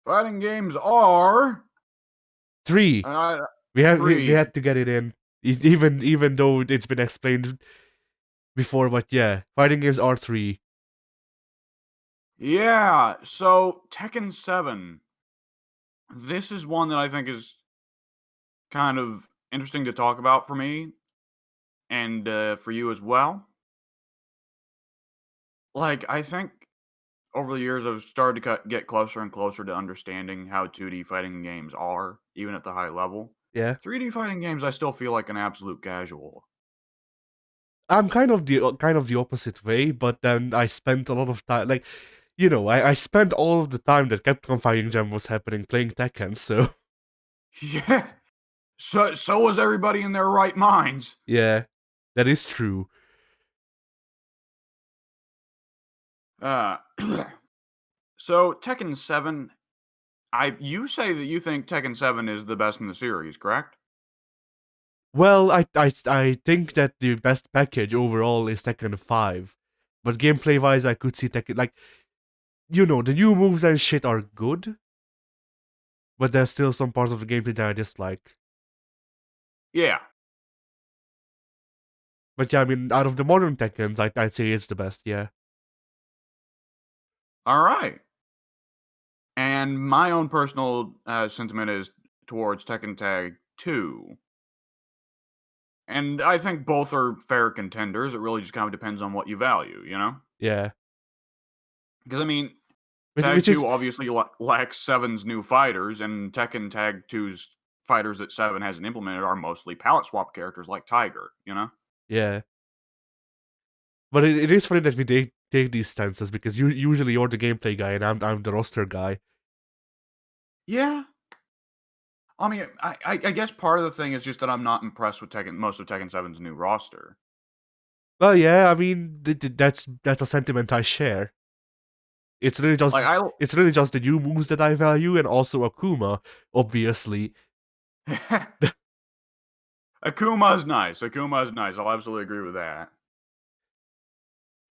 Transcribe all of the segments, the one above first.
Fighting games are 3. uh, We three. had to get it in, even though it's been explained before. But yeah, fighting games are 3. Yeah, so Tekken 7. This is one that I think is kind of interesting to talk about for me and for you as well. Like, I think over the years I've started to get closer and closer to understanding how 2D fighting games are, even at the high level. Yeah, 3D fighting games, I still feel like an absolute casual. I'm kind of the opposite way. But then I spent a lot of time, like, I spent all of the time that Capcom Fighting Jam was happening playing Tekken. So Yeah, so was everybody in their right minds. yeah, that is true. Uh, so Tekken 7, you say that you think Tekken 7 is the best in the series, correct? Well, I think that the best package overall is Tekken 5. But gameplay wise, I could see Tekken, like, the new moves and shit are good, but there's still some parts of the gameplay that I dislike. Yeah. But yeah, I mean, out of the modern Tekkens, I'd say it's the best, yeah. All right. And my own personal sentiment is towards Tekken Tag 2. And I think both are fair contenders. It really just kind of depends on what you value, you know? Yeah. Because, I mean, Tag Which is, 2 obviously lacks Seven's new fighters, and Tekken Tag 2's fighters that Seven hasn't implemented are mostly palette swap characters like Tiger, you know? yeah. But it is funny that we take these stances because usually you're the gameplay guy and I'm the roster guy. Yeah. I mean, I guess part of the thing is just that I'm not impressed with most of Tekken 7's new roster. Well, yeah, I mean, that's a sentiment I share. It's really just Like, it's really just the new moves that I value, and also Akuma, obviously. Akuma's nice. Akuma's nice. I'll absolutely agree with that.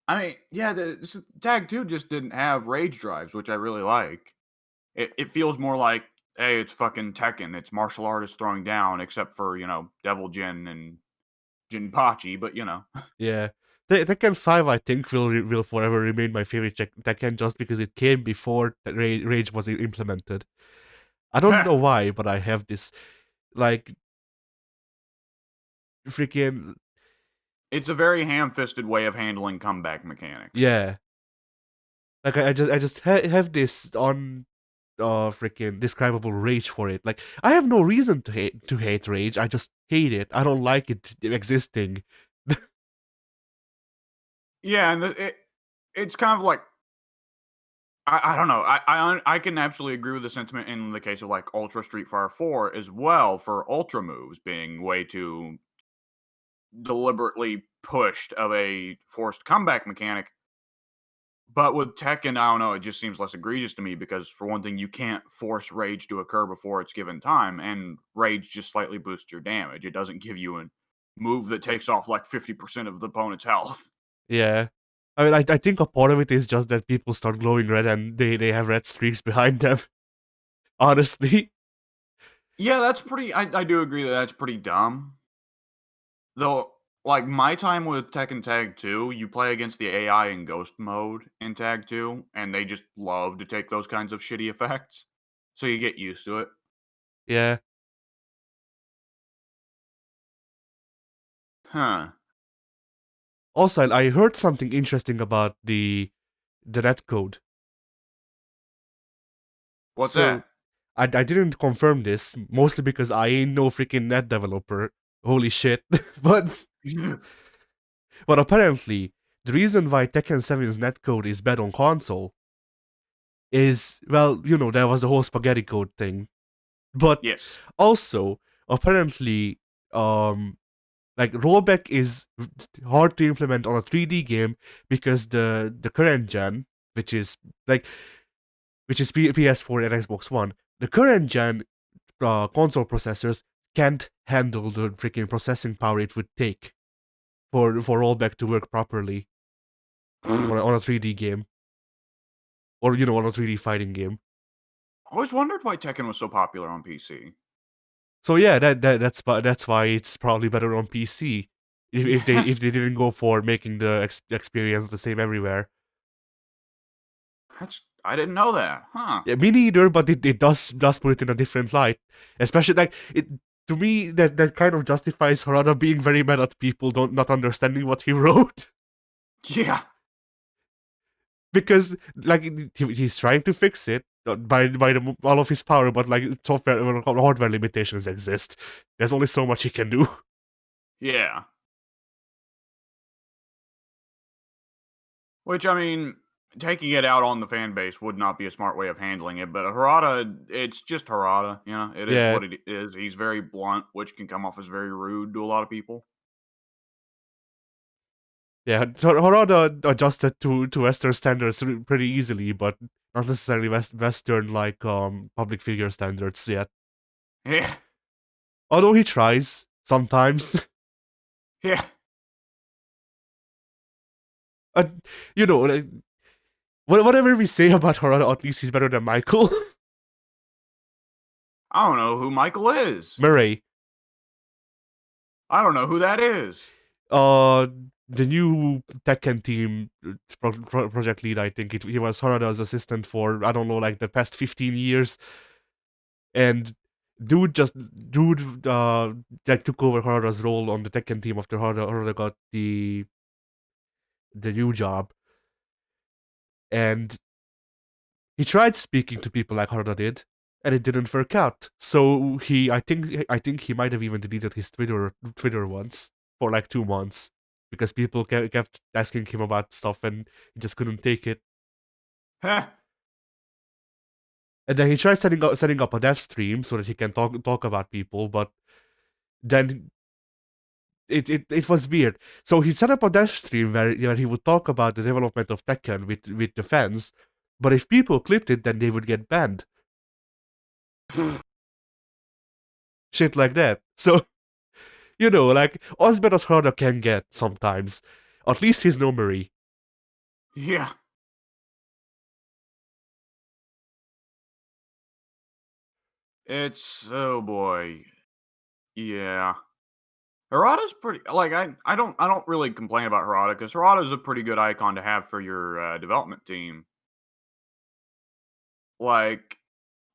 I mean, yeah, Tag 2 just didn't have rage drives, which I really like. It feels more like, hey, it's fucking Tekken. It's martial artists throwing down, except for, Devil Jin and Jinpachi, but Yeah. Tekken 5, I think, will forever remain my favorite Tekken just because it came before Rage was implemented. I don't know why, but I have this, like, freaking, it's a very ham-fisted way of handling comeback mechanics. yeah. Like, I just have this on freaking describable rage for it. Like, I have no reason to hate Rage. I just hate it. I don't like it existing. Yeah, and it's kind of like I don't know. I can absolutely agree with the sentiment in the case of like Ultra Street Fighter 4 as well for Ultra moves being way too deliberately pushed of a forced comeback mechanic. But with Tekken, I don't know, it just seems less egregious to me because for one thing, you can't force rage to occur before it's given time, and rage just slightly boosts your damage. It doesn't give you a move that takes off like 50% of the opponent's health. Yeah. I mean, I think a part of it is just that people start glowing red and they have red streaks behind them. Honestly. Yeah, that's pretty I do agree that that's pretty dumb. Though, like, my time with Tekken Tag 2, you play against the AI in Ghost mode in Tag 2, and they just love to take those kinds of shitty effects. So you get used to it. Yeah. Huh. Also, I heard something interesting about the netcode. What's So that? I didn't confirm this, mostly because I ain't no freaking net developer. Holy shit. but but apparently, the reason why Tekken 7's netcode is bad on console is, well, there was the whole spaghetti code thing. But Yes. also, apparently, um like, rollback is hard to implement on a 3D game because the current gen, which is like PS4 and Xbox One, the current gen console processors can't handle the freaking processing power it would take for rollback to work properly on a 3D game, or on a 3D fighting game. I always wondered why Tekken was so popular on PC. So yeah, that's why it's probably better on PC. If they Yeah, if they didn't go for making the experience the same everywhere. I didn't know that, huh? Yeah, me neither, but it does put it in a different light. Especially like it to me that kind of justifies Harada being very mad at people don't not understanding what he wrote. Yeah, Because like he's trying to fix it by all of his power, but like software hardware limitations exist. There's only so much he can do. yeah. Which I mean, taking it out on the fan base would not be a smart way of handling it. But Harada, it's just Harada. You know, it is Yeah, what it is. He's very blunt, which can come off as very rude to a lot of people. yeah. Harada adjusted to Western standards pretty easily, but not necessarily Western like public figure standards yet. Yeah, Although he tries sometimes. yeah. And, you know, like, whatever we say about Harada, at least he's better than Michael. I don't know who Michael is. Murray. I don't know who that is. Uh, the new Tekken team project lead, I think he was Harada's assistant for, I don't know, like the past 15 years. And dude like took over Harada's role on the Tekken team after Harada got the new job. And he tried speaking to people like Harada did, and it didn't work out. So I think he might have even deleted his Twitter once for like 2 months because people kept asking him about stuff and he just couldn't take it. Heh. And then he tried setting up a dev stream so that he can talk about people, but then it was weird. So he set up a dev stream where he would talk about the development of Tekken with the fans, but if people clipped it, then they would get banned. Shit like that. So like as bad as Harada can get sometimes. At least he's no Marie. Yeah. It's oh boy. Yeah. Harada's pretty like I don't really complain about Harada because Harada's a pretty good icon to have for your development team. Like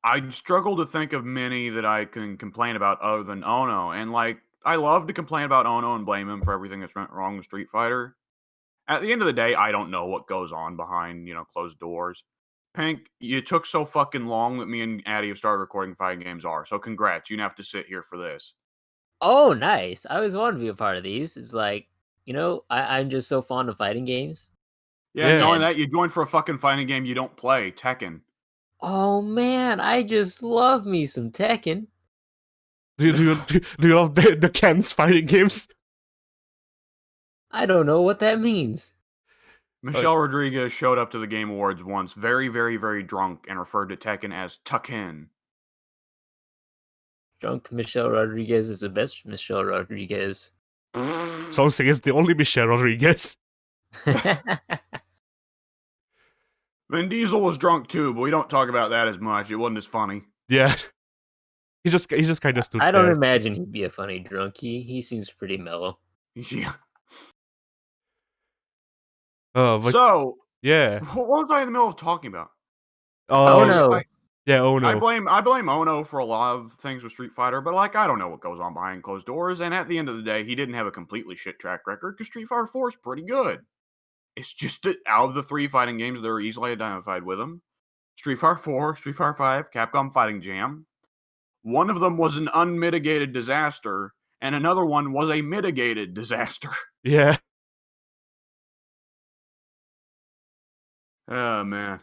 I struggle to think of many that I can complain about other than Ono, and like I love to complain about Ono and blame him for everything that's went wrong with Street Fighter. At the end of the day, I don't know what goes on behind closed doors. Pink, you took so fucking long that me and Addy have started recording fighting games are. So congrats, you didn't have to sit here for this. Oh, nice. I always wanted to be a part of these. It's like, I'm just so fond of fighting games. Yeah, Yeah. knowing And that you joined for a fucking fighting game you don't play, Tekken. oh man, I just love me some Tekken. Do you love the Ken's fighting games? I don't know what that means. Michelle Rodriguez showed up to the Game Awards once, very, very, very drunk, and referred to Tekken as Tuckin. Drunk Michelle Rodriguez is the best Michelle Rodriguez. Something is the only Michelle Rodriguez. Vin Diesel was drunk too, but we don't talk about that as much. It wasn't as funny. Yeah. He just kind of stood I don't there. imagine he'd be a funny drunk. He seems pretty mellow. Yeah. But So, yeah. what was I in the middle of talking about? Oh Oh, no. yeah. Oh I no. blame Ono for a lot of things with Street Fighter, but like I don't know what goes on behind closed doors. And at the end of the day, he didn't have a completely shit track record because Street Fighter 4 is pretty good. It's just that out of the 3 fighting games that are easily identified with him, Street Fighter 4, Street Fighter 5, Capcom Fighting Jam, one of them was an unmitigated disaster, and another one was a mitigated disaster. Yeah. Oh man.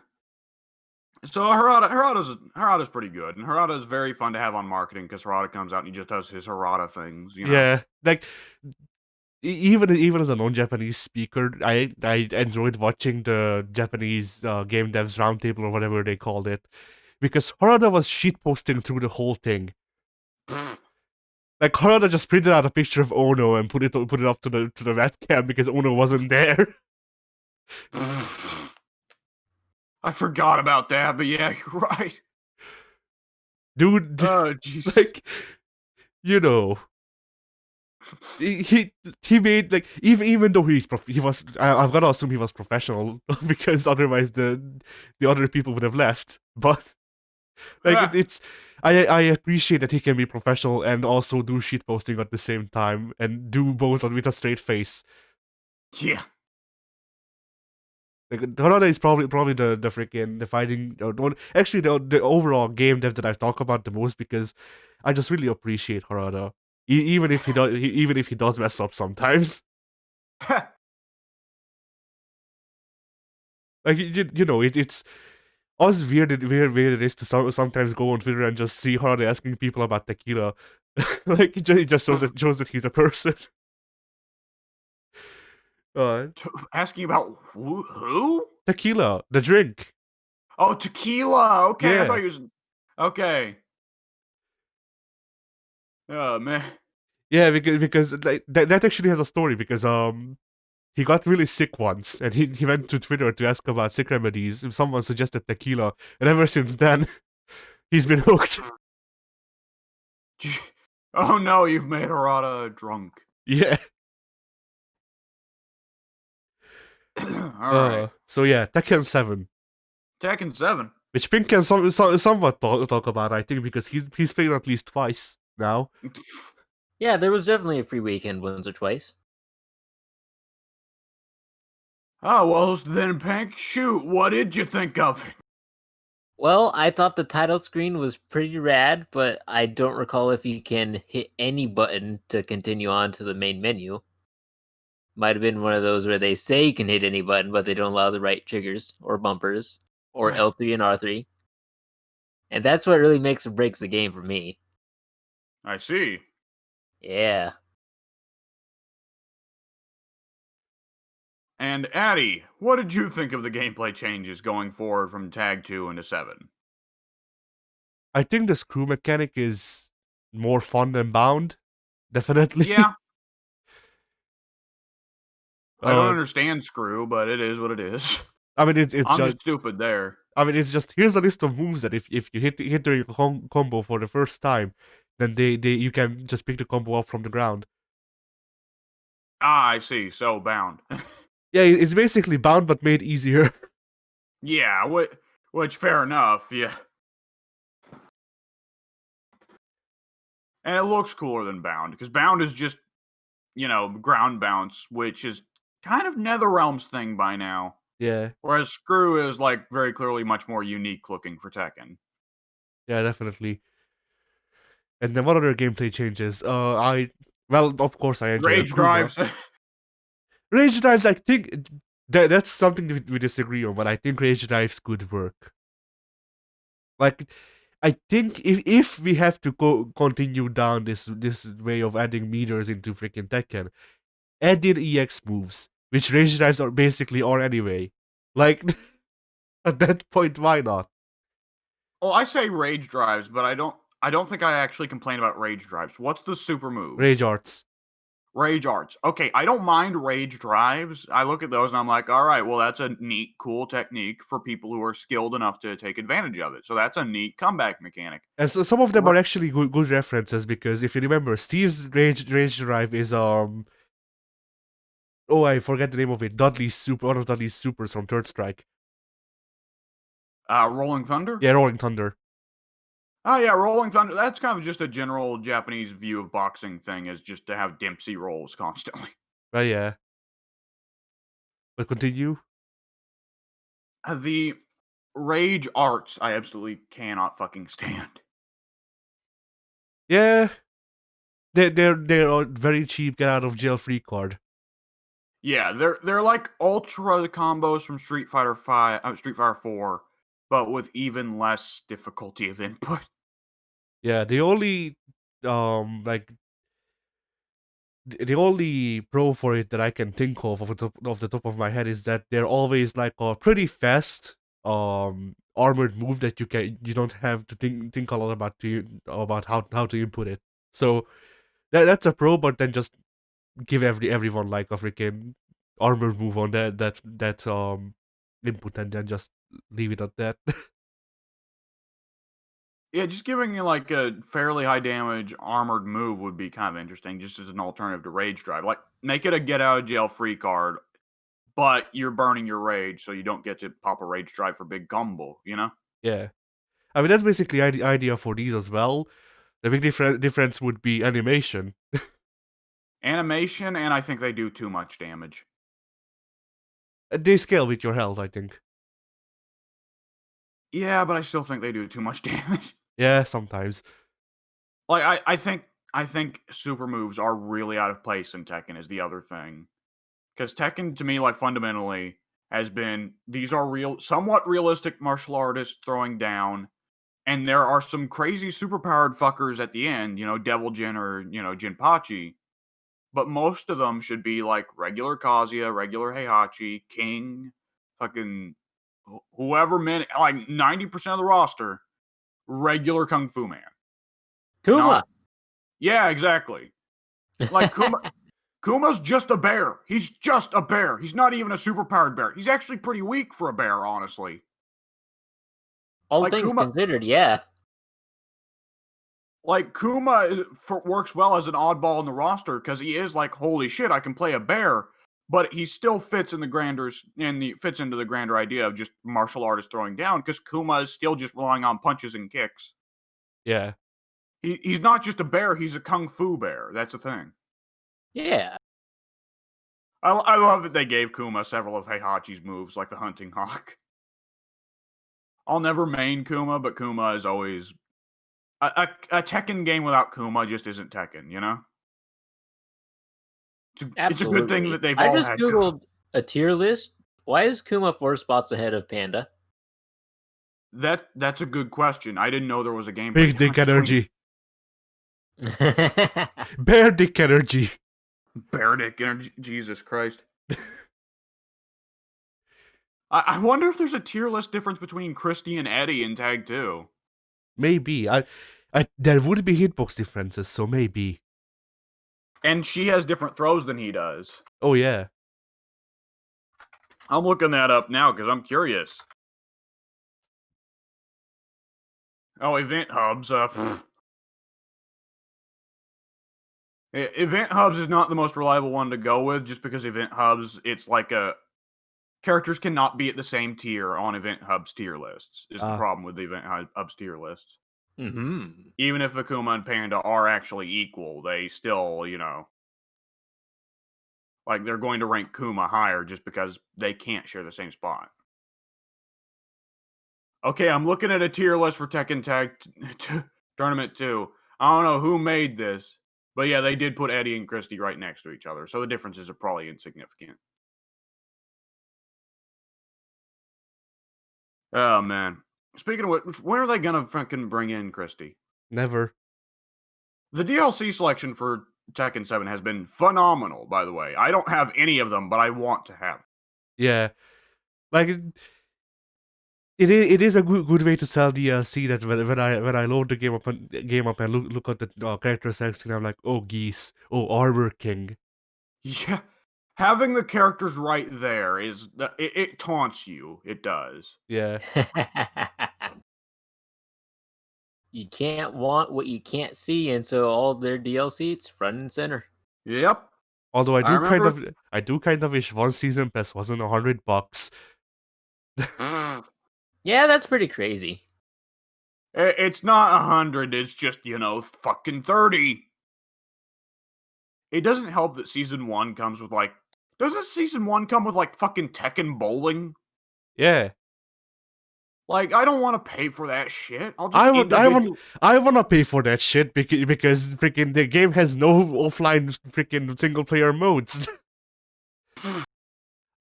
So Harada's pretty good, and Harada's very fun to have on marketing because Harada comes out and he just does his Harada things, you know. Yeah. Like even as a non-Japanese speaker, I enjoyed watching the Japanese game devs roundtable or whatever they called it, because Harada was shitposting through the whole thing. Like Harada just printed out a picture of Ono and put it up to the webcam because Ono wasn't there. I forgot about that, but yeah, you're right. dude. Oh, jeez. Like, you know, he he made like even though he was I've got to assume he was professional because otherwise the other people would have left. But like it's I appreciate that he can be professional and also do shit posting at the same time and do both with a straight face. Yeah. Like Harada is probably the freaking the fighting actually the overall game dev that I talk about the most because I just really appreciate Harada. Even if even if he does mess up sometimes. Like you know it's as weird it is to sometimes go on Twitter and just see Harada asking people about tequila. Like it just shows that he's a person. Uh, Asking about who? Tequila, the drink. Oh, tequila. Okay, I thought Yeah. he was. Okay. Oh man. Yeah, because like that actually has a story because he got really sick once and he went to Twitter to ask about sick remedies. Someone suggested tequila, and ever since then he's been hooked. Oh no, you've made Harada drunk. Yeah. All right. So yeah, Tekken 7, Tekken 7. which Pink can somewhat talk about, I think, because he's played at least twice now. Yeah, there was definitely a free weekend once or twice. Oh, well, then, Pink, shoot, what did you think of it? Well, I thought the title screen was pretty rad, but I don't recall if you can hit any button to continue on to the main menu. Might have been one of those where they say you can hit any button, but they don't allow the right triggers or bumpers or L3 and R3. And that's what really makes or breaks the game for me. I see. Yeah. And Addy, what did you think of the gameplay changes going forward from Tag 2 into 7? I think the screw mechanic is more fun than Bound, definitely. Yeah, I don't uh, understand Screw, but it is what it is. I mean it's I'm just just stupid there. I mean, it's just here's a list of moves that if you hit the combo for the first time, then they you can just pick the combo up from the ground. Ah, I see. So bound. Yeah, it's basically Bound but made easier. Yeah, which fair enough. Yeah, and it looks cooler than bound because bound is just ground bounce, which is kind of NetherRealm's thing by now. Yeah, Whereas Screw is like very clearly much more unique looking for Tekken. yeah, definitely. And then what other gameplay changes? I well, of course, I enjoy Rage Akuma. drives. Rage drives, I think that's something we disagree on, but I think rage drives could work. Like, I think if we have to continue down this way of adding meters into freaking Tekken, add in EX moves, which rage drives are basically are anyway. Like at that point, why not? Well, I say rage drives, but I don't. I don't think I actually complain about rage drives. What's the super moves? Rage arts. Rage arts. Okay, I don't mind rage drives. I look at those and I'm like, all right, well, that's a neat, cool technique for people who are skilled enough to take advantage of it. So that's a neat comeback mechanic. And so some of them are actually good references because if you remember, Steve's rage drive is oh, I forget the name of it. Dudley's super, one of Dudley's supers from Third Strike. Rolling Thunder? Yeah, Rolling Thunder. Oh, yeah, Rolling Thunder. That's kind of just a general Japanese view of boxing thing, is just to have Dempsey rolls constantly. Yeah. But continue. The rage arts, I absolutely cannot fucking stand. Yeah, they're a very cheap get out of jail free card. Yeah, they're like ultra combos from Street Fighter 4, but with even less difficulty of input. Yeah, the only like the only pro for it that I can think of off the top of my head is that they're always like a pretty fast armored move that you don't have to think a lot about how to input it. So that's a pro, but then just give everyone like a freaking armored move on that input and then just leave it at that. Yeah, just giving you like a fairly high damage armored move would be kind of interesting, just as an alternative to Rage Drive. Like, make it a get out of jail free card, but you're burning your rage, so you don't get to pop a Rage Drive for big combo, you know? Yeah. I mean, that's basically the idea for these as well. The big difference would be animation. Animation, and I think they do too much damage. They scale with your health, I think. Yeah, but I still think they do too much damage. Yeah, sometimes. Like, I think super moves are really out of place in Tekken is the other thing. Because Tekken, to me, like, fundamentally has been, these are somewhat realistic martial artists throwing down, and there are some crazy superpowered fuckers at the end, Devil Jin or, Jinpachi. But most of them should be like regular Kazuya, regular Heihachi, King, fucking whoever like 90% of the roster, regular Kung Fu man. Kuma. No. Yeah, exactly. Like Kuma's just a bear. He's just a bear. He's not even a superpowered bear. He's actually pretty weak for a bear, honestly. All Like things Kuma, considered, yeah. like Kuma works well as an oddball in the roster because he is like, holy shit, I can play a bear, but he still fits in fits into the grander idea of just martial artists throwing down because Kuma is still just relying on punches and kicks. Yeah. He's not just a bear; he's a kung fu bear. That's the thing. Yeah. I love that they gave Kuma several of Heihachi's moves, like the hunting hawk. I'll never main Kuma, but Kuma is always a Tekken game without Kuma just isn't Tekken, you know? It's a good thing Absolutely. that they've I all just had. googled a tier list. Why is Kuma 4 spots ahead of Panda? That's a good question. I didn't know there was a gameplay Big dick difference between Bear dick energy. bear dick energy. Jesus Christ. I wonder if there's a tier list difference between Christy and Eddie in Tag 2. Maybe. There would be hitbox differences, so maybe. And she has different throws than he does. Oh yeah. I'm looking that up now because I'm curious. Oh, event hubs. Event hubs is not the most reliable one to go with, just because event hubs, it's like characters cannot be at the same tier on event hubs tier lists. Is the problem with the event hubs tier lists? Mm-hmm. Even if Akuma and Panda are actually equal, they still, like they're going to rank Kuma higher just because they can't share the same spot. Okay, I'm looking at a tier list for Tekken Tag Tournament 2. I don't know who made this, but yeah, they did put Eddie and Christy right next to each other, so the differences are probably insignificant. Oh man. Speaking of which, when are they gonna fucking bring in Christy? Never. The DLC selection for Tekken 7 has been phenomenal, by the way. I don't have any of them, but I want to have. Yeah. Like it is a good way to sell DLC that when I load the game up and look at the character section, I'm like, oh geese, oh Armor King. Yeah. Having the characters right there it taunts you. It does. Yeah. You can't want what you can't see, and so all their DLC, it's front and center. Yep. Although I remember. I do kind of wish one season pass wasn't $100. Yeah, that's pretty crazy. It's not 100. It's just fucking 30. It doesn't help that season 1 comes with like. Doesn't season 1 come with like fucking Tekken bowling? Yeah. Like, I don't want to pay for that shit. I'll just I wanna pay for that shit because freaking the game has no offline freaking single player modes.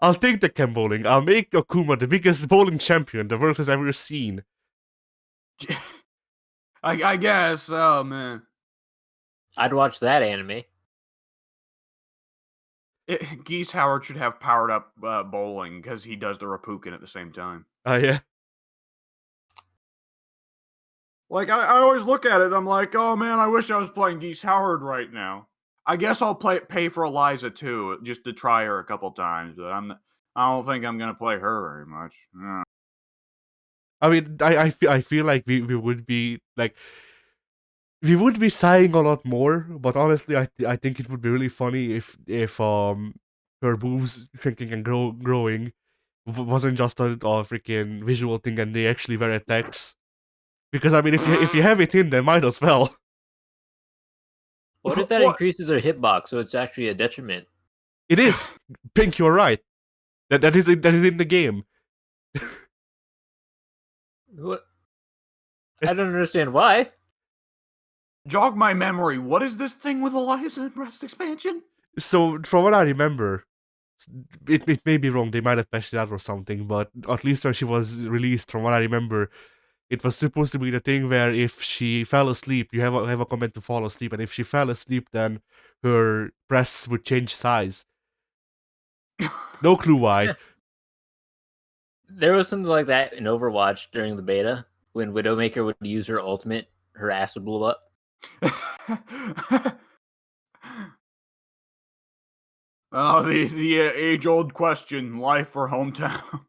I'll take the Ken bowling. I'll make Akuma the biggest bowling champion the world has ever seen. I guess. Oh man. I'd watch that anime. Geese Howard should have powered up bowling because he does the Rapukin at the same time. Oh yeah. Like, I always look at it, I'm like, oh man, I wish I was playing Geese Howard right now. I guess I'll pay for Eliza too, just to try her a couple times, but I don't think I'm gonna play her very much. I mean, I feel like we would be like we would be sighing a lot more, but honestly, I think it would be really funny if her boobs shrinking and growing wasn't just a freaking visual thing and they actually were attacks. Because I mean, if you have it in, then might as well. What if that What? increases her hitbox, so it's actually a detriment? It is. Pink, you're right. That is in the game. What? I don't understand why. Jog my memory. What is this thing with Eliza and breast expansion? So from what I remember, it may be wrong. They might have patched it out or something, but at least when she was released, from what I remember, it was supposed to be the thing where if she fell asleep, you have a command to fall asleep, and if she fell asleep, then her breasts would change size. No clue why. There was something like that in Overwatch during the beta when Widowmaker would use her ultimate, her ass would blow up. Oh, the age-old question: life or hometown?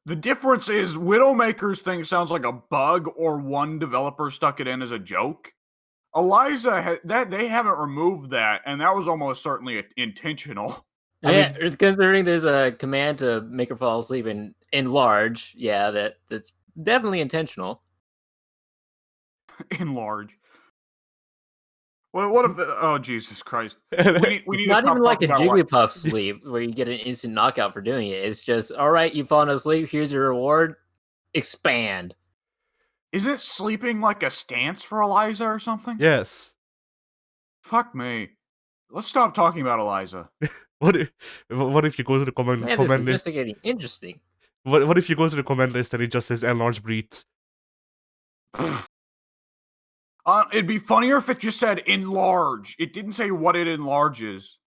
The difference is Widowmaker's thing sounds like a bug or one developer stuck it in as a joke. Eliza, that they haven't removed that, and that was almost certainly intentional. Yeah, considering there's a command to make her fall asleep and enlarge, yeah, that's definitely intentional. Enlarge. What if the? Oh Jesus Christ! We It's need to not stop even like a talking about Jigglypuff sleep where you get an instant knockout for doing it. It's just, all right, you've fallen asleep. Here's your reward. Expand. Isn't sleeping like a stance for Eliza or something? Yes. Fuck me. Let's stop talking about Eliza. What if you go to the command Man, this is list? just getting interesting. What if you go to the command list and it just says enlarge breeds? It'd be funnier if it just said enlarge. It didn't say what it enlarges.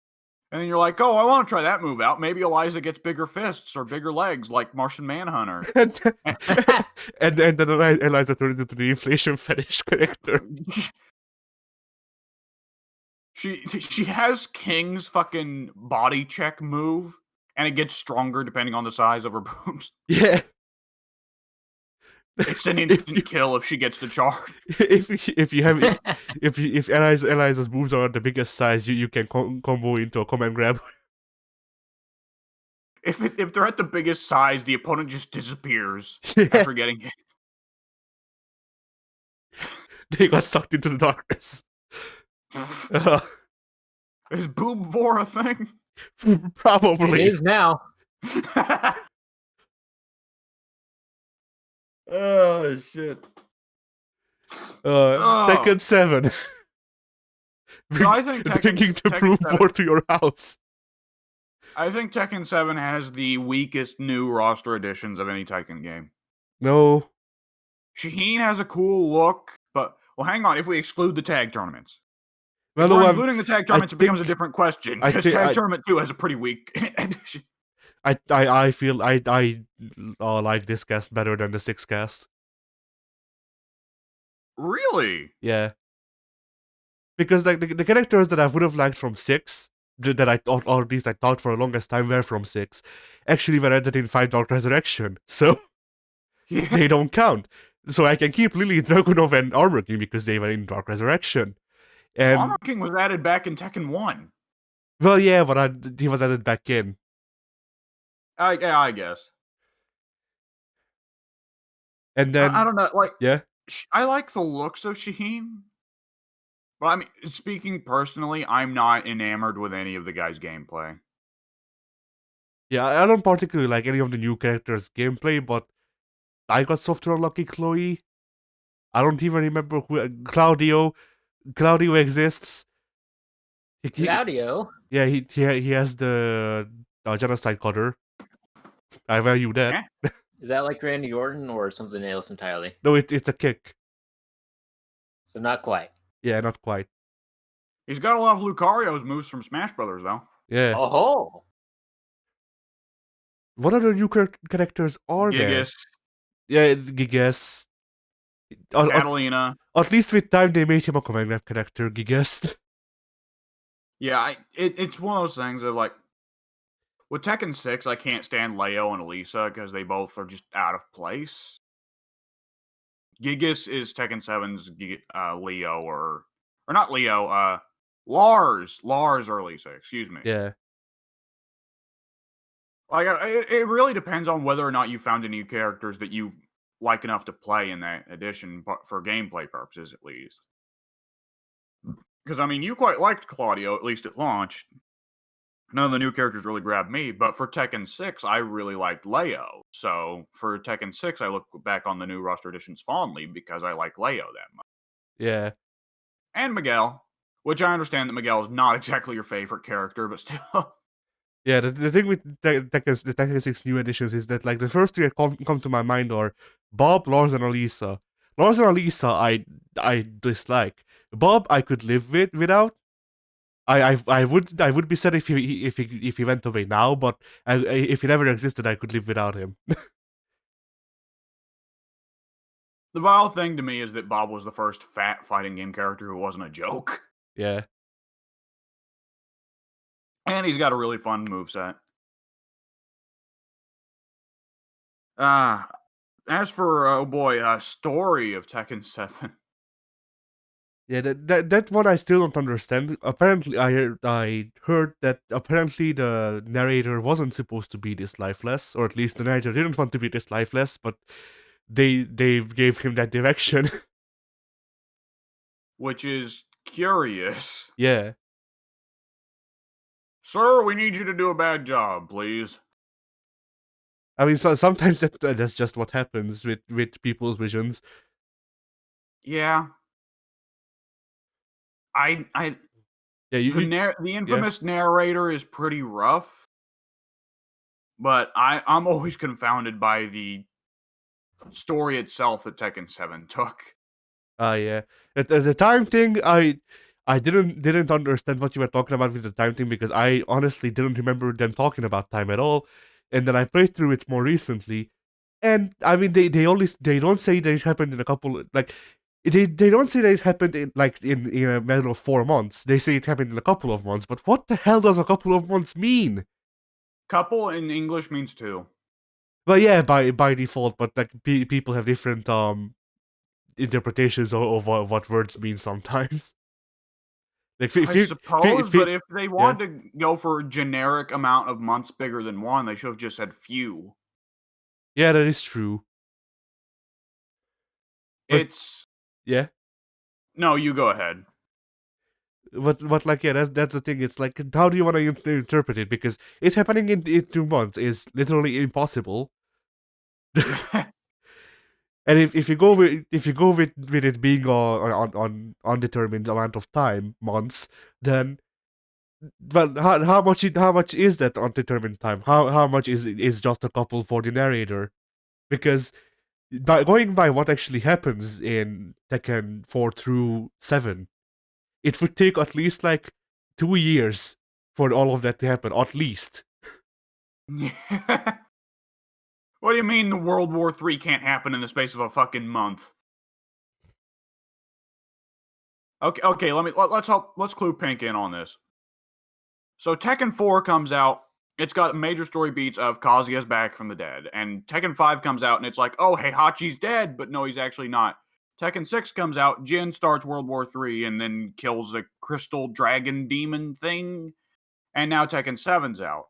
And then you're like, oh, I want to try that move out. Maybe Eliza gets bigger fists or bigger legs like Martian Manhunter. and then Eliza turns into the inflation fetish character. She has King's fucking body check move, and it gets stronger depending on the size of her boobs. Yeah. It's an instant kill if she gets the charge. If you have if Eliza's boobs are the biggest size, you can combo into a command grab. If they're at the biggest size, the opponent just disappears after getting hit. They got sucked into the darkness. Is boob vor a thing? Probably. It is now. Oh shit. Tekken 7. No, I think bringing the Tekken broom 7 board to your house. I think Tekken 7 has the weakest new roster additions of any Tekken game. No. Shaheen has a cool look, but well, hang on. If we exclude the tag tournaments, Well, if we're including the tag tournaments, it becomes a different question because tag tournament 2 has a pretty weak addition. I feel I like this cast better than the 6 cast. Really? Yeah. Because like the characters that I would have liked from 6, that I thought, or at least I thought for the longest time were from 6, actually were added in 5 Dark Resurrection. So they don't count. So I can keep Lily, Dragunov, and Armor King because they were in Dark Resurrection. And Armor King was added back in Tekken 1. Well, yeah, but he was added back in. I guess. And then I don't know. Like, yeah, I like the looks of Shaheen. But I mean, speaking personally, I'm not enamored with any of the guy's gameplay. Yeah, I don't particularly like any of the new characters' gameplay, but I got software unlucky Chloe. I don't even remember who Claudio. Claudio exists. Claudio? Yeah, he has the genocide cutter. I value that. Is that like Randy Orton or something else entirely? No, it's a kick. So not quite. Yeah, not quite. He's got a lot of Lucario's moves from Smash Brothers, though. Yeah. Oh. What other new characters are there? Gigas. Yeah, Gigas. Catalina. At least with time they made him a command grab character, Gigas. Yeah, it's one of those things that like With Tekken 6, I can't stand Leo and Elisa because they both are just out of place. Gigas is Tekken 7's Leo or not Leo, Lars or Elisa, excuse me. Yeah. Like, it really depends on whether or not you found any characters that you like enough to play in that edition, but for gameplay purposes at least. Because, I mean, you quite liked Claudio, at least at launch. None of the new characters really grabbed me, but for Tekken 6, I really liked Leo. So for Tekken 6, I look back on the new roster editions fondly because I like Leo that much. Yeah. And Miguel, which I understand that Miguel is not exactly your favorite character, but still. Yeah, the thing with the Tekken 6 new editions is that like the first three that come to my mind are Bob, Lars, and Elisa. Lars and Elisa I dislike. Bob I could live without. I would be sad if he went away now, but if he never existed, I could live without him. The vile thing to me is that Bob was the first fat fighting game character who wasn't a joke. Yeah. And he's got a really fun moveset. As for, oh boy, story of Tekken 7. Yeah, that one I still don't understand. Apparently, I heard that apparently the narrator wasn't supposed to be this lifeless, or at least the narrator didn't want to be this lifeless, but they gave him that direction. Which is curious. Yeah. Sir, we need you to do a bad job, please. I mean, sometimes that's just what happens with people's visions. Yeah. Yeah, the infamous narrator is pretty rough, but I'm always confounded by the story itself that Tekken 7 took. Yeah. The time thing, I didn't understand what you were talking about with the time thing because I honestly didn't remember them talking about time at all. And then I played through it more recently, and I mean they don't say that it happened in a couple like they don't say that it happened in a matter of 4 months. They say it happened in a couple of months. But what the hell does a couple of months mean? Couple in English means 2. Well, yeah, by default, but like people have different interpretations of what words mean sometimes. Like, I suppose, but if they want to go for a generic amount of months bigger than 1, they should have just said few. Yeah, that is true. But, yeah. No, you go ahead. But like, yeah, that's the thing. It's like, how do you want to interpret it? Because it happening in 2 months is literally impossible. And if you go with it being on undetermined amount of time, months, then well, how much is that undetermined time? How much is just a couple for the narrator? Because going by what actually happens in Tekken 4 through 7, it would take at least like 2 years for all of that to happen, at least. What do you mean the World War III can't happen in the space of a fucking month? Okay, let's clue Pink in on this. So Tekken 4 comes out, it's got major story beats of Kazuya's back from the dead, and Tekken 5 comes out and it's like, oh, Heihachi's dead, but no, he's actually not. Tekken 6 comes out, Jin starts World War III and then kills a crystal dragon demon thing, and now Tekken 7's out.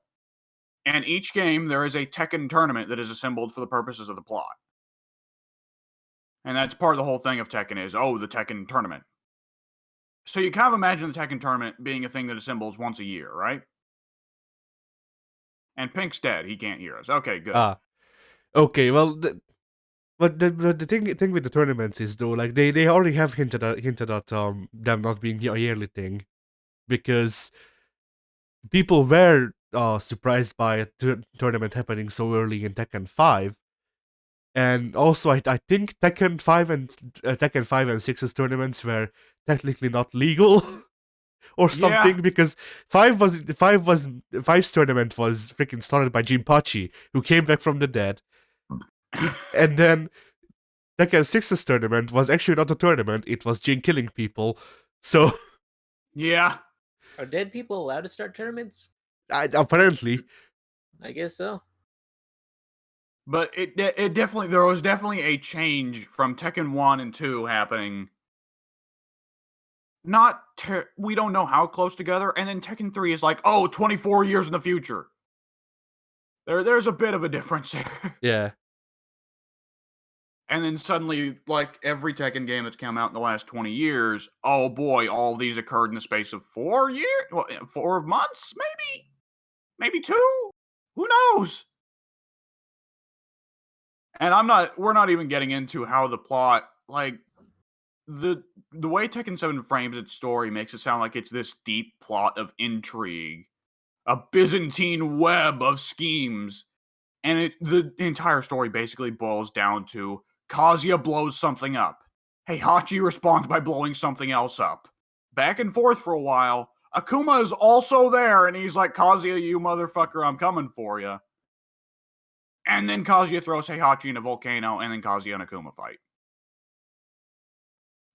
And each game, there is a Tekken tournament that is assembled for the purposes of the plot. And that's part of the whole thing of Tekken is, oh, the Tekken tournament. So you kind of imagine the Tekken tournament being a thing that assembles once a year, right? And Pink's dead. He can't hear us. Okay, good. Okay, well, but the thing with the tournaments is though, like they already have hinted at them not being a yearly thing, because people were surprised by a tournament happening so early in Tekken 5. And also, I think Tekken 5 and 6's tournaments were technically not legal or something, because 5's tournament was freaking started by Jinpachi, who came back from the dead. And then Tekken 6's tournament was actually not a tournament, it was Jin killing people. So yeah. Are dead people allowed to start tournaments? Apparently. I guess so. But it definitely there was definitely a change from Tekken 1 and 2 happening. Not we don't know how close together, and then Tekken 3 is like, oh, 24 years in the future. There's a bit of a difference there. Yeah. And then suddenly, like every Tekken game that's come out in the last 20 years, oh boy, all of these occurred in the space of 4 years? Well, 4 months, maybe? Maybe 2? Who knows? And we're not even getting into how the plot, like, the way Tekken 7 frames its story makes it sound like it's this deep plot of intrigue, a Byzantine web of schemes. And the entire story basically boils down to Kazuya blows something up. Heihachi responds by blowing something else up. Back and forth for a while. Akuma is also there, and he's like, Kazuya, you motherfucker, I'm coming for you. And then Kazuya throws Heihachi in a volcano, and then Kazuya and Akuma fight.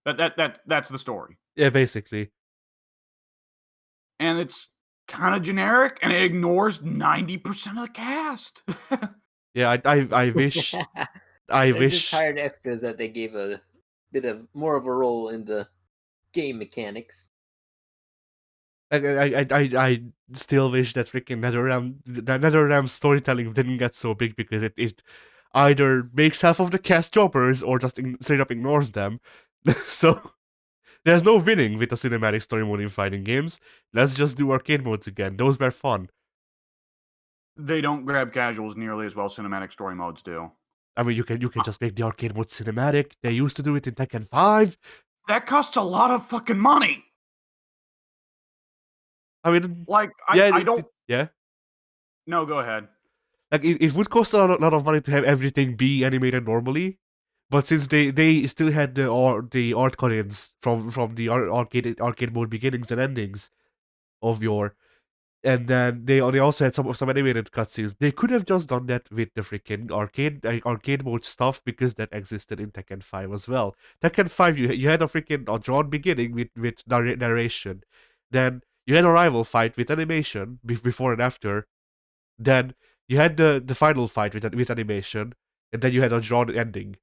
That's the story. Yeah, basically. And it's kind of generic, and it ignores 90% of the cast. Yeah, I wish I They're just wish hired extras that they gave a bit of more of a role in the game mechanics. I still wish that freaking NetherRealm storytelling didn't get so big because it either makes half of the cast jobbers or just straight up ignores them. So there's no winning with a cinematic story mode in fighting games. Let's just do arcade modes again. Those were fun. They don't grab casuals nearly as well cinematic story modes do. I mean, you can just make the arcade mode cinematic. They used to do it in Tekken 5. That costs a lot of fucking money. I mean, Like, yeah, I don't. Yeah. No, go ahead. Like, it would cost a lot of money to have everything be animated normally, but since they still had the art cut-ins from the arcade mode beginnings and endings of your, and then they also had some animated cutscenes. They could have just done that with the freaking arcade mode stuff because that existed in Tekken 5 as well. Tekken 5, you had a drawn beginning with narration, then you had a rival fight with animation before and after, then you had the final fight with animation, and then you had a drawn ending,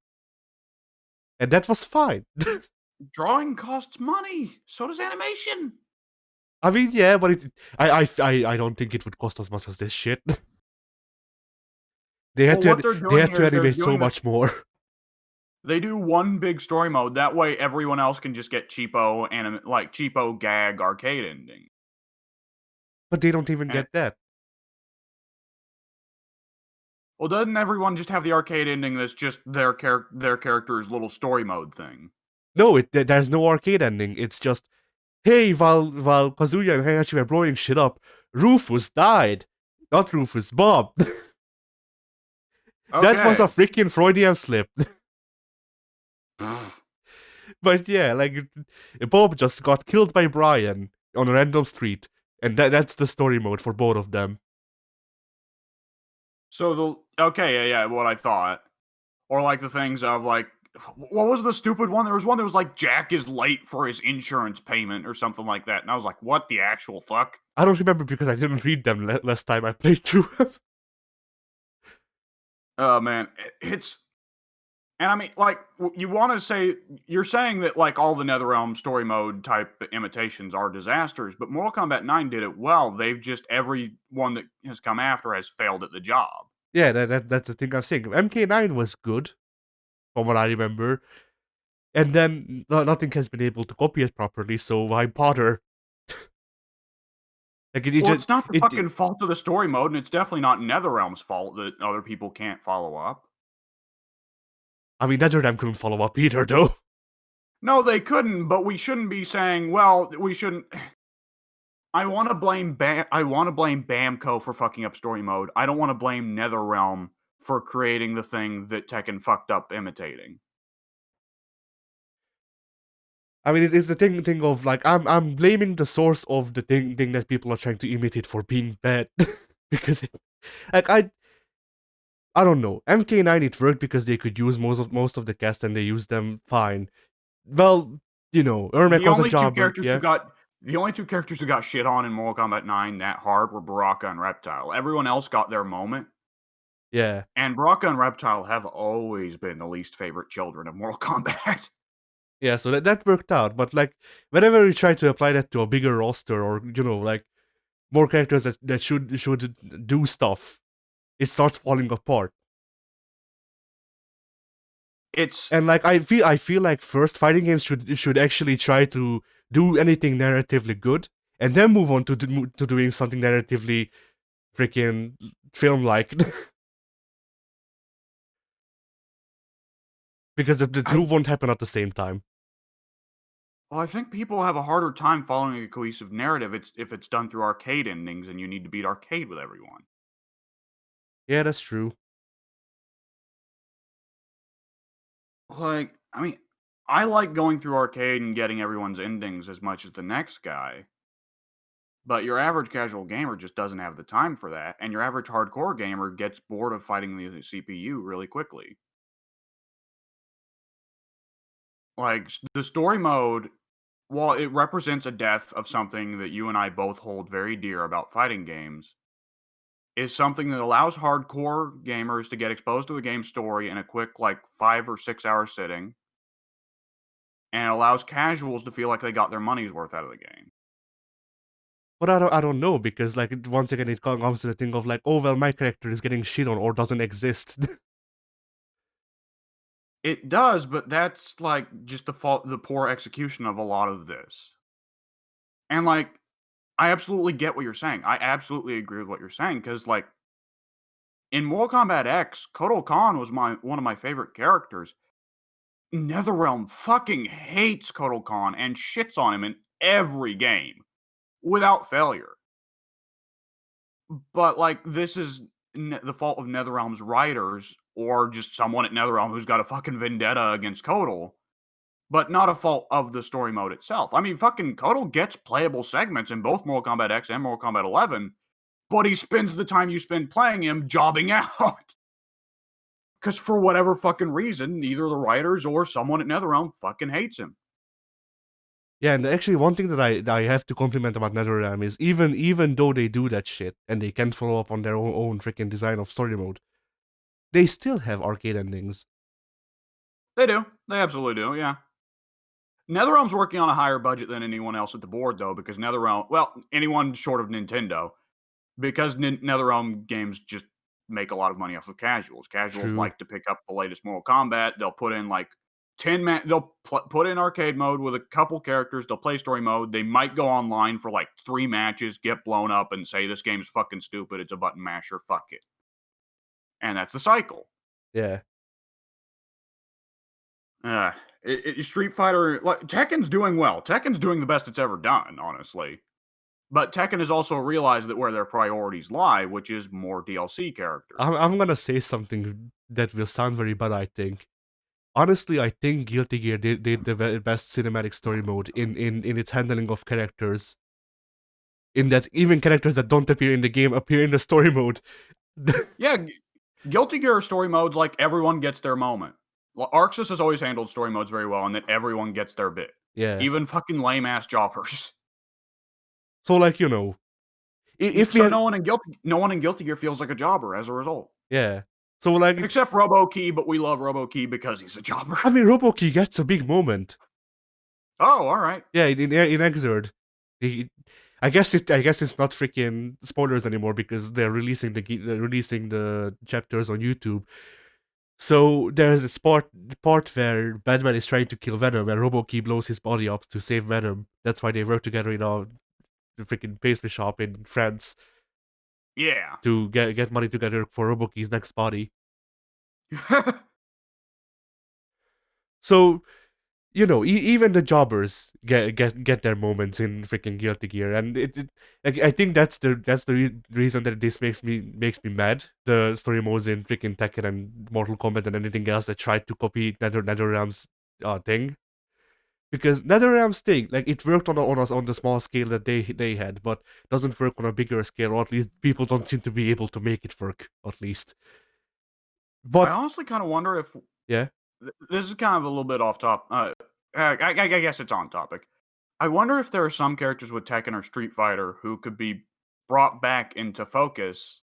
and that was fine. Drawing costs money. So does animation. I mean, yeah, but I don't think it would cost as much as this shit. They had Well, what they're they doing had here to is they're animate so doing much more. They do one big story mode. That way, everyone else can just get cheapo cheapo gag arcade ending. But they don't even And, get that. well, doesn't everyone just have the arcade ending that's just their character's little story mode thing? No, there's no arcade ending. It's just, hey, while Kazuya and Heihachi were blowing shit up, Rufus died. Not Rufus, Bob. That was a Okay. freaking Freudian slip. But yeah, like, Bob just got killed by Brian on a random street, and that's the story mode for both of them. So yeah, what I thought. Or like the things of like, what was the stupid one? There was one that was like Jack is late for his insurance payment or something like that. And I was like, what the actual fuck? I don't remember because I didn't read them last time I played through them. Oh man, it's. And I mean, like, you want to say, you're saying that, like, all the NetherRealm story mode type imitations are disasters, but Mortal Kombat 9 did it well. They've just, every one that has come after has failed at the job. Yeah, that's the thing I'm saying. MK9 was good, from what I remember. And then nothing has been able to copy it properly, so why bother? Like, Well, it's not the fucking fault of the story mode, and it's definitely not NetherRealm's fault that other people can't follow up. I mean, NetherRealm couldn't follow up either, though. No, they couldn't, but we shouldn't be saying, well, we shouldn't. I want to blame Bamco for fucking up story mode. I don't want to blame NetherRealm for creating the thing that Tekken fucked up imitating. I mean, it is the thing of, like, I'm blaming the source of the thing that people are trying to imitate for being bad. Because, like, I don't know. MK9, it worked because they could use most of the cast and they used them fine. Well, you know, Ermac was a jobber. Who got The only two characters who got shit on in Mortal Kombat 9 that hard were Baraka and Reptile. Everyone else got their moment. Yeah. And Baraka and Reptile have always been the least favorite children of Mortal Kombat. Yeah, so that worked out. But like whenever you try to apply that to a bigger roster or like more characters that should do stuff, it starts falling apart. It's And like I feel like first fighting games should actually try to do anything narratively good and then move on to doing something narratively freaking film like. Because the two I won't happen at the same time. well, I think people have a harder time following a cohesive narrative if it's done through arcade endings and you need to beat arcade with everyone. Yeah, that's true. Like, I mean, I like going through arcade and getting everyone's endings as much as the next guy. But your average casual gamer just doesn't have the time for that, and your average hardcore gamer gets bored of fighting the CPU really quickly. Like the story mode, while it represents a death of something that you and I both hold very dear about fighting games, is something that allows hardcore gamers to get exposed to the game story in a quick, like 5 or 6 hour sitting, and it allows casuals to feel like they got their money's worth out of the game. But I don't know because like once again it comes to the thing of like, oh well, my character is getting shit on or doesn't exist. It does, but that's like just the poor execution of a lot of this. And like, I absolutely get what you're saying. I absolutely agree with what you're saying because like in Mortal Kombat X, Kotal Khan was one of my favorite characters. NetherRealm fucking hates Kotal Khan and shits on him in every game without failure. But like, this is the fault of NetherRealm's writers or just someone at NetherRealm who's got a fucking vendetta against Kotal, but not a fault of the story mode itself. I mean, fucking Kotal gets playable segments in both Mortal Kombat X and Mortal Kombat 11, but he spends the time you spend playing him jobbing out. Because for whatever fucking reason, either the writers or someone at NetherRealm fucking hates him. Yeah, and actually one thing that I have to compliment about NetherRealm is even though they do that shit and they can't follow up on their own freaking design of story mode, they still have arcade endings. They do. They absolutely do, yeah. NetherRealm's working on a higher budget than anyone else at the board, though, because NetherRealm, well, anyone short of Nintendo, because NetherRealm games just make a lot of money off of casuals. Casuals True. like to pick up the latest Mortal Kombat. They'll put in like 10 man. They'll put in arcade mode with a couple characters. They'll play story mode. They might go online for like 3 matches, get blown up, and say this game's fucking stupid. It's a button masher. Fuck it. And that's the cycle. Yeah. Uh, Street Fighter, like Tekken's doing well. Tekken's doing the best it's ever done, honestly. But Tekken has also realized that where their priorities lie, which is more DLC characters. I'm gonna say something that will sound very bad, I think. Honestly, I think Guilty Gear did the best cinematic story mode in its handling of characters. In that even characters that don't appear in the game appear in the story mode. Yeah, Guilty Gear story modes, like everyone gets their moment. Arxis has always handled story modes very well, and that everyone gets their bit. Yeah. Even fucking lame ass jobbers. So like, if we So had, no one in Guilty Gear feels like a jobber as a result. yeah. So like, Except RoboKey, but we love RoboKey because he's a jobber. I mean, RoboKey gets a big moment. Oh, all right. Yeah, in Exerd, I guess it's not freaking spoilers anymore because they're releasing the chapters on YouTube. So there's this part where Batman is trying to kill Venom, and RoboKey blows his body up to save Venom. That's why they work together in the freaking pastry shop in France Yeah. to get money together for RoboKey's next body. So even the jobbers get their moments in freaking Guilty Gear, and like, I think that's the reason that this makes me mad. The story modes in freaking Tekken and Mortal Kombat and anything else that tried to copy NetherRealm's thing, because NetherRealm's thing, like, it worked on the small scale that they had, but doesn't work on a bigger scale, or at least people don't seem to be able to make it work, at least. I But honestly kind of wonder if yeah, this is kind of a little bit off top. I guess it's on topic. I wonder if there are some characters with Tekken or Street Fighter who could be brought back into focus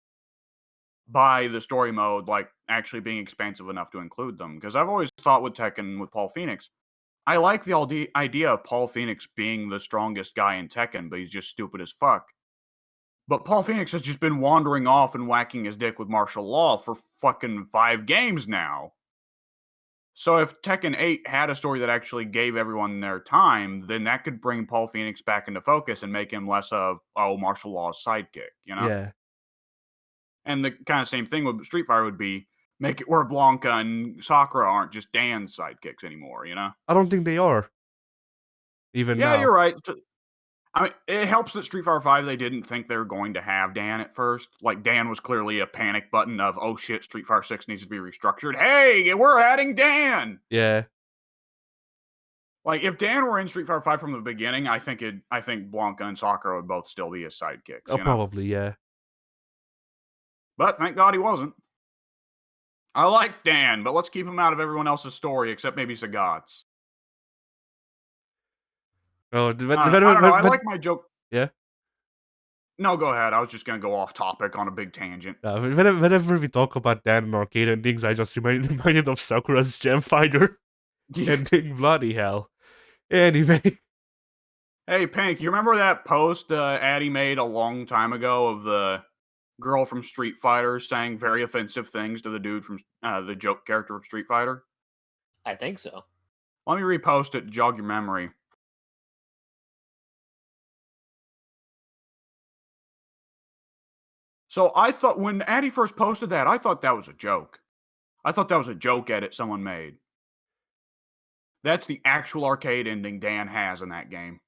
by the story mode, like actually being expansive enough to include them. Because I've always thought with Tekken with Paul Phoenix, I like the idea of Paul Phoenix being the strongest guy in Tekken, but he's just stupid as fuck. But Paul Phoenix has just been wandering off and whacking his dick with martial law for fucking 5 games now. So if Tekken 8 had a story that actually gave everyone their time, then that could bring Paul Phoenix back into focus and make him less of, martial law's sidekick, you know? Yeah. And the kind of same thing with Street Fighter would be make it where Blanca and Sakura aren't just Dan's sidekicks anymore, you know? I don't think they are. Even Yeah, now. you're right. I mean, it helps that Street Fighter 5, they didn't think they were going to have Dan at first. Like, Dan was clearly a panic button of, oh shit, Street Fighter 6 needs to be restructured. Hey, we're adding Dan! Yeah. Like, if Dan were in Street Fighter 5 from the beginning, I think Blanca and Sakura would both still be his sidekicks, you know? Probably, yeah. But thank God he wasn't. I like Dan, but let's keep him out of everyone else's story except maybe Sagat's. Oh, I don't know. I like my joke. Yeah. No, go ahead. I was just going to go off topic on a big tangent. Whenever we talk about Dan and arcade endings, I just reminded of Sakura's Gem Fighter ending. Bloody hell. Anyway. Hey, Pink, you remember that post Addy made a long time ago of the girl from Street Fighter saying very offensive things to the dude from the joke character from Street Fighter? I think so. Let me repost it to jog your memory. So I thought when Addy first posted that, I thought that was a joke. I thought that was a joke edit someone made. That's the actual arcade ending Dan has in that game.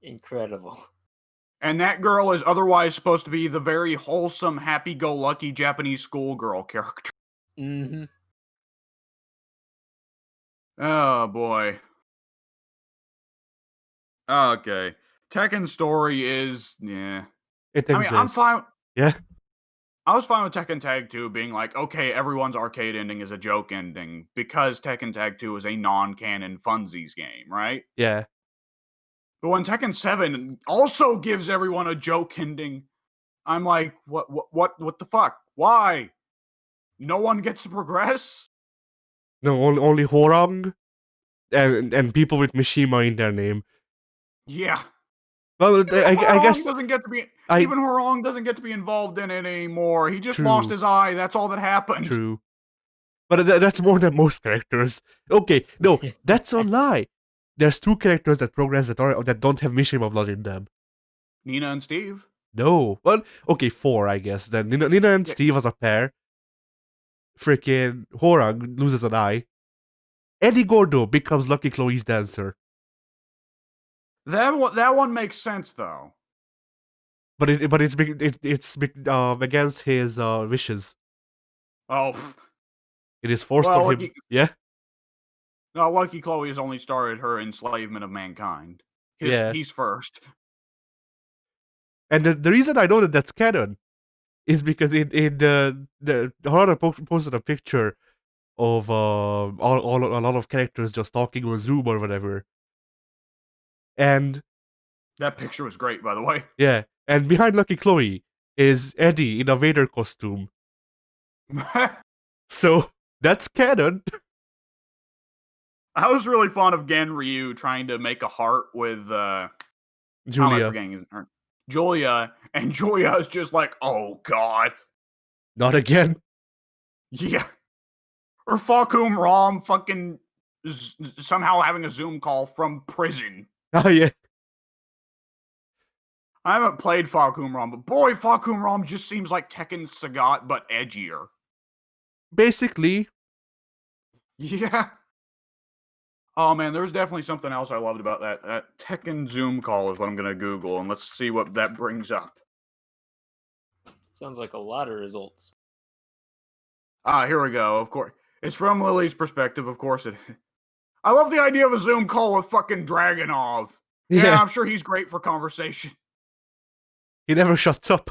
Incredible. And that girl is otherwise supposed to be the very wholesome, happy-go-lucky Japanese schoolgirl character. Mm-hmm. Oh, boy. Okay. Tekken's story is, yeah. It I mean, I'm exists. fine. Yeah. I was fine with Tekken Tag 2 being like, okay, everyone's arcade ending is a joke ending because Tekken Tag 2 is a non-canon funsies game, right? Yeah. But when Tekken 7 also gives everyone a joke ending, I'm like, what the fuck? Why? No one gets to progress? No, only Horang and people with Mishima in their name. Yeah. Well, I guess doesn't get to be even Horong doesn't get to be involved in it anymore. He just lost his eye. That's all that happened. True. But that's more than most characters. Okay, no, that's a lie. There's 2 characters that progress that don't have Mishima blood in them. Nina and Steve? No. Well, okay, 4, I guess. Then Nina and Steve as a pair. Freaking Horang loses an eye. Eddie Gordo becomes Lucky Chloe's dancer. That one makes sense though. But it's against his wishes. Oh. It is forced on him. Yeah. No, Lucky Chloe has only started her enslavement of mankind. He's first. And the reason I know that that's canon is because in the Harada posted a picture of a lot of characters just talking on Zoom or whatever. And that picture was great, by the way. Yeah, and behind Lucky Chloe is Eddie in a Vader costume. So that's canon. I was really fond of Gen Ryu trying to make a heart with Julia. Julia, and Julia is just like, oh god. Not again. Yeah. Or Fakum Rom fucking somehow having a Zoom call from prison. Oh, yeah. I haven't played Fakum Rom, but boy, Fakum Rom just seems like Tekken Sagat, but edgier. Basically. Yeah. Oh man, there's definitely something else I loved about that. That Tekken Zoom call is what I'm going to Google, and let's see what that brings up. Sounds like a lot of results. Here we go. Of course. It's from Lily's perspective, of course. I love the idea of a Zoom call with fucking Dragonov. Yeah, I'm sure he's great for conversation. He never shuts up.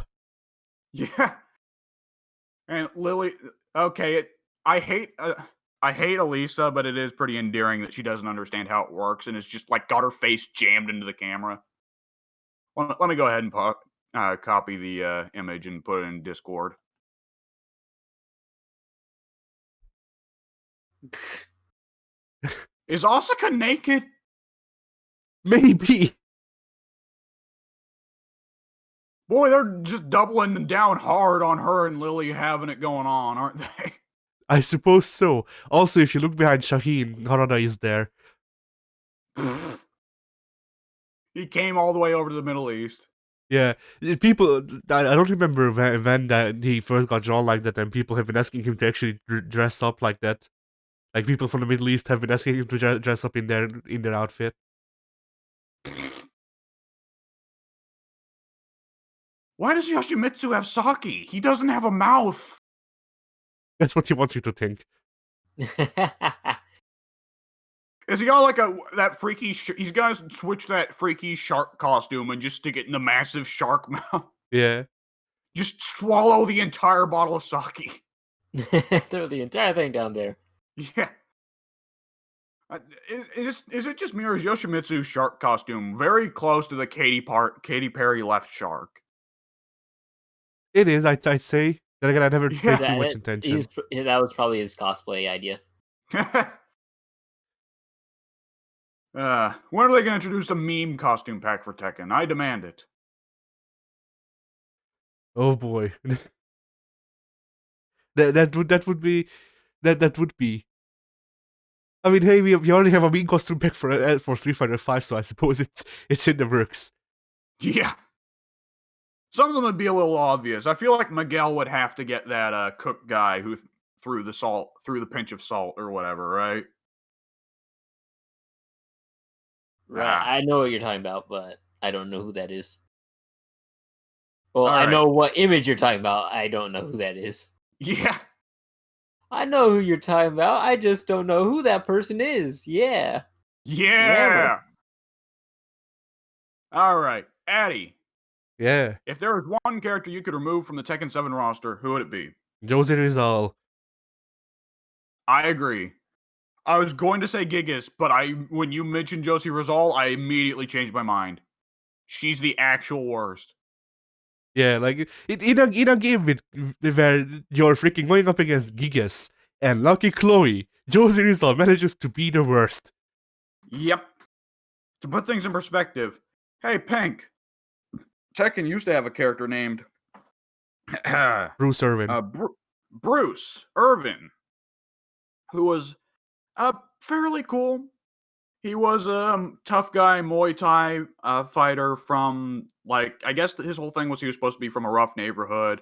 Yeah. And Lily, okay, I hate... I hate Elisa, but it is pretty endearing that she doesn't understand how it works and is just like got her face jammed into the camera. Let me go ahead and copy the image and put it in Discord. Is Asuka naked? Maybe. Boy, they're just doubling down hard on her and Lily having it going on, aren't they? I suppose so. Also, if you look behind Shaheen, Harada is there. He came all the way over to the Middle East. Yeah, people. I don't remember when that he first got drawn like that, and people have been asking him to actually dress up like that. Like people from the Middle East have been asking him to dress up in their outfit. Why does Yoshimitsu have sake? He doesn't have a mouth. That's what he wants you to think. Is he got like that freaky? He's got to switch that freaky shark costume and just stick it in the massive shark mouth. Yeah. Just swallow the entire bottle of sake. Throw the entire thing down there. Yeah. Is it just me or is Yoshimitsu's shark costume very close to the Katy Perry left shark? It is, I'd say. Then again, I never Yeah. paid too much attention. That was probably his cosplay idea. When are they going to introduce a meme costume pack for Tekken? I demand it. Oh boy. that would be. I mean, hey, we already have a meme costume pack for Street Fighter 5, so I suppose it's in the works. Yeah. Some of them would be a little obvious. I feel like Miguel would have to get that cook guy who threw the pinch of salt or whatever, right? Right. I know what you're talking about, but I don't know who that is. Well, All I right. know what image you're talking about. I don't know who that is. Yeah. I know who you're talking about. I just don't know who that person is. Yeah. Yeah. Whatever. All right. Addy. Yeah. If there was one character you could remove from the Tekken 7 roster, who would it be? Jose Rizal. I agree. I was going to say Gigas, but when you mentioned Josie Rizal, I immediately changed my mind. She's the actual worst. Yeah, like in a game where you're freaking going up against Gigas and Lucky Chloe, Josie Rizal manages to be the worst. Yep. To put things in perspective, hey Pink, Tekken used to have a character named Bruce Irvin. Bruce Irvin, who was fairly cool. He was a tough guy Muay Thai fighter from, like, I guess his whole thing was he was supposed to be from a rough neighborhood.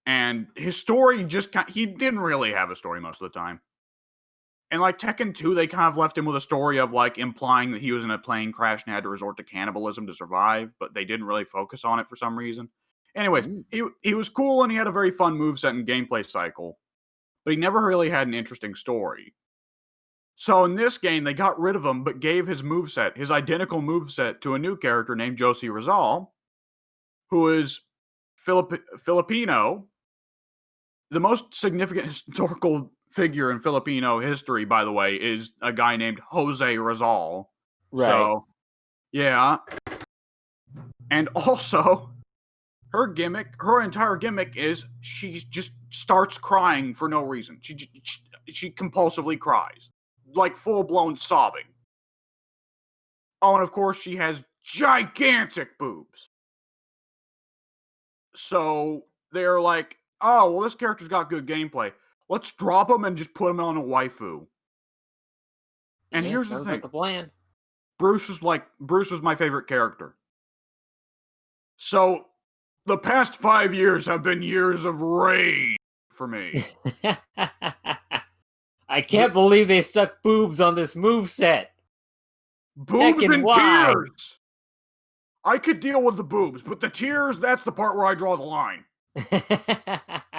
And his story he didn't really have a story most of the time. And like Tekken 2, they kind of left him with a story of like implying that he was in a plane crash and had to resort to cannibalism to survive, but they didn't really focus on it for some reason. Anyways, he was cool and he had a very fun moveset and gameplay cycle, but he never really had an interesting story. So in this game, they got rid of him, but gave his moveset, his identical moveset, to a new character named Josie Rizal, who is Filipino. The most significant historical figure in Filipino history, by the way, is a guy named Jose Rizal. Right. So, yeah. And also, her entire gimmick is she just starts crying for no reason. She compulsively cries. Like full-blown sobbing. Oh, and of course, she has gigantic boobs. So, they're like, oh, well, this character's got good gameplay. Let's drop him and just put him on a waifu. And here's the thing. The plan. Bruce was my favorite character. So, the past 5 years have been years of rage for me. I can't believe they stuck boobs on this moveset. Boobs Tekken, and why? tears! I could deal with the boobs, but the tears, that's the part where I draw the line.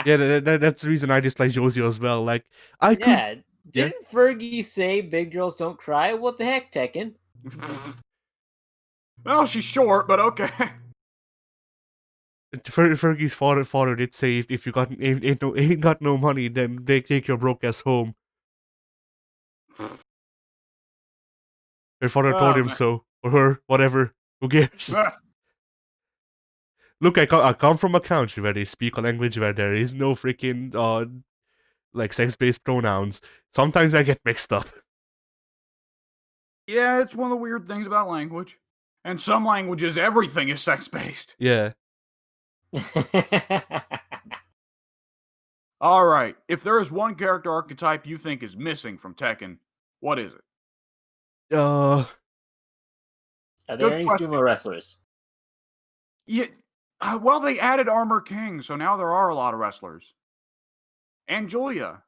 Yeah, that's the reason I dislike Josie as well. Like, Didn't Fergie say big girls don't cry? What the heck, Tekken? Well, she's short, but okay. Fergie's father did say if you ain't got no money, then they take your broke ass home. Her father Oh, told him man. so, or her, whatever. Who cares? Look, I come from a country where they speak a language where there is no freaking like sex-based pronouns. Sometimes I get mixed up. Yeah, it's one of the weird things about language. And some languages, everything is sex-based. Yeah. All right. If there is one character archetype you think is missing from Tekken, what is it? Are there Good any question. sumo wrestlers? Yeah. Well, they added Armor King, so now there are a lot of wrestlers. And Julia.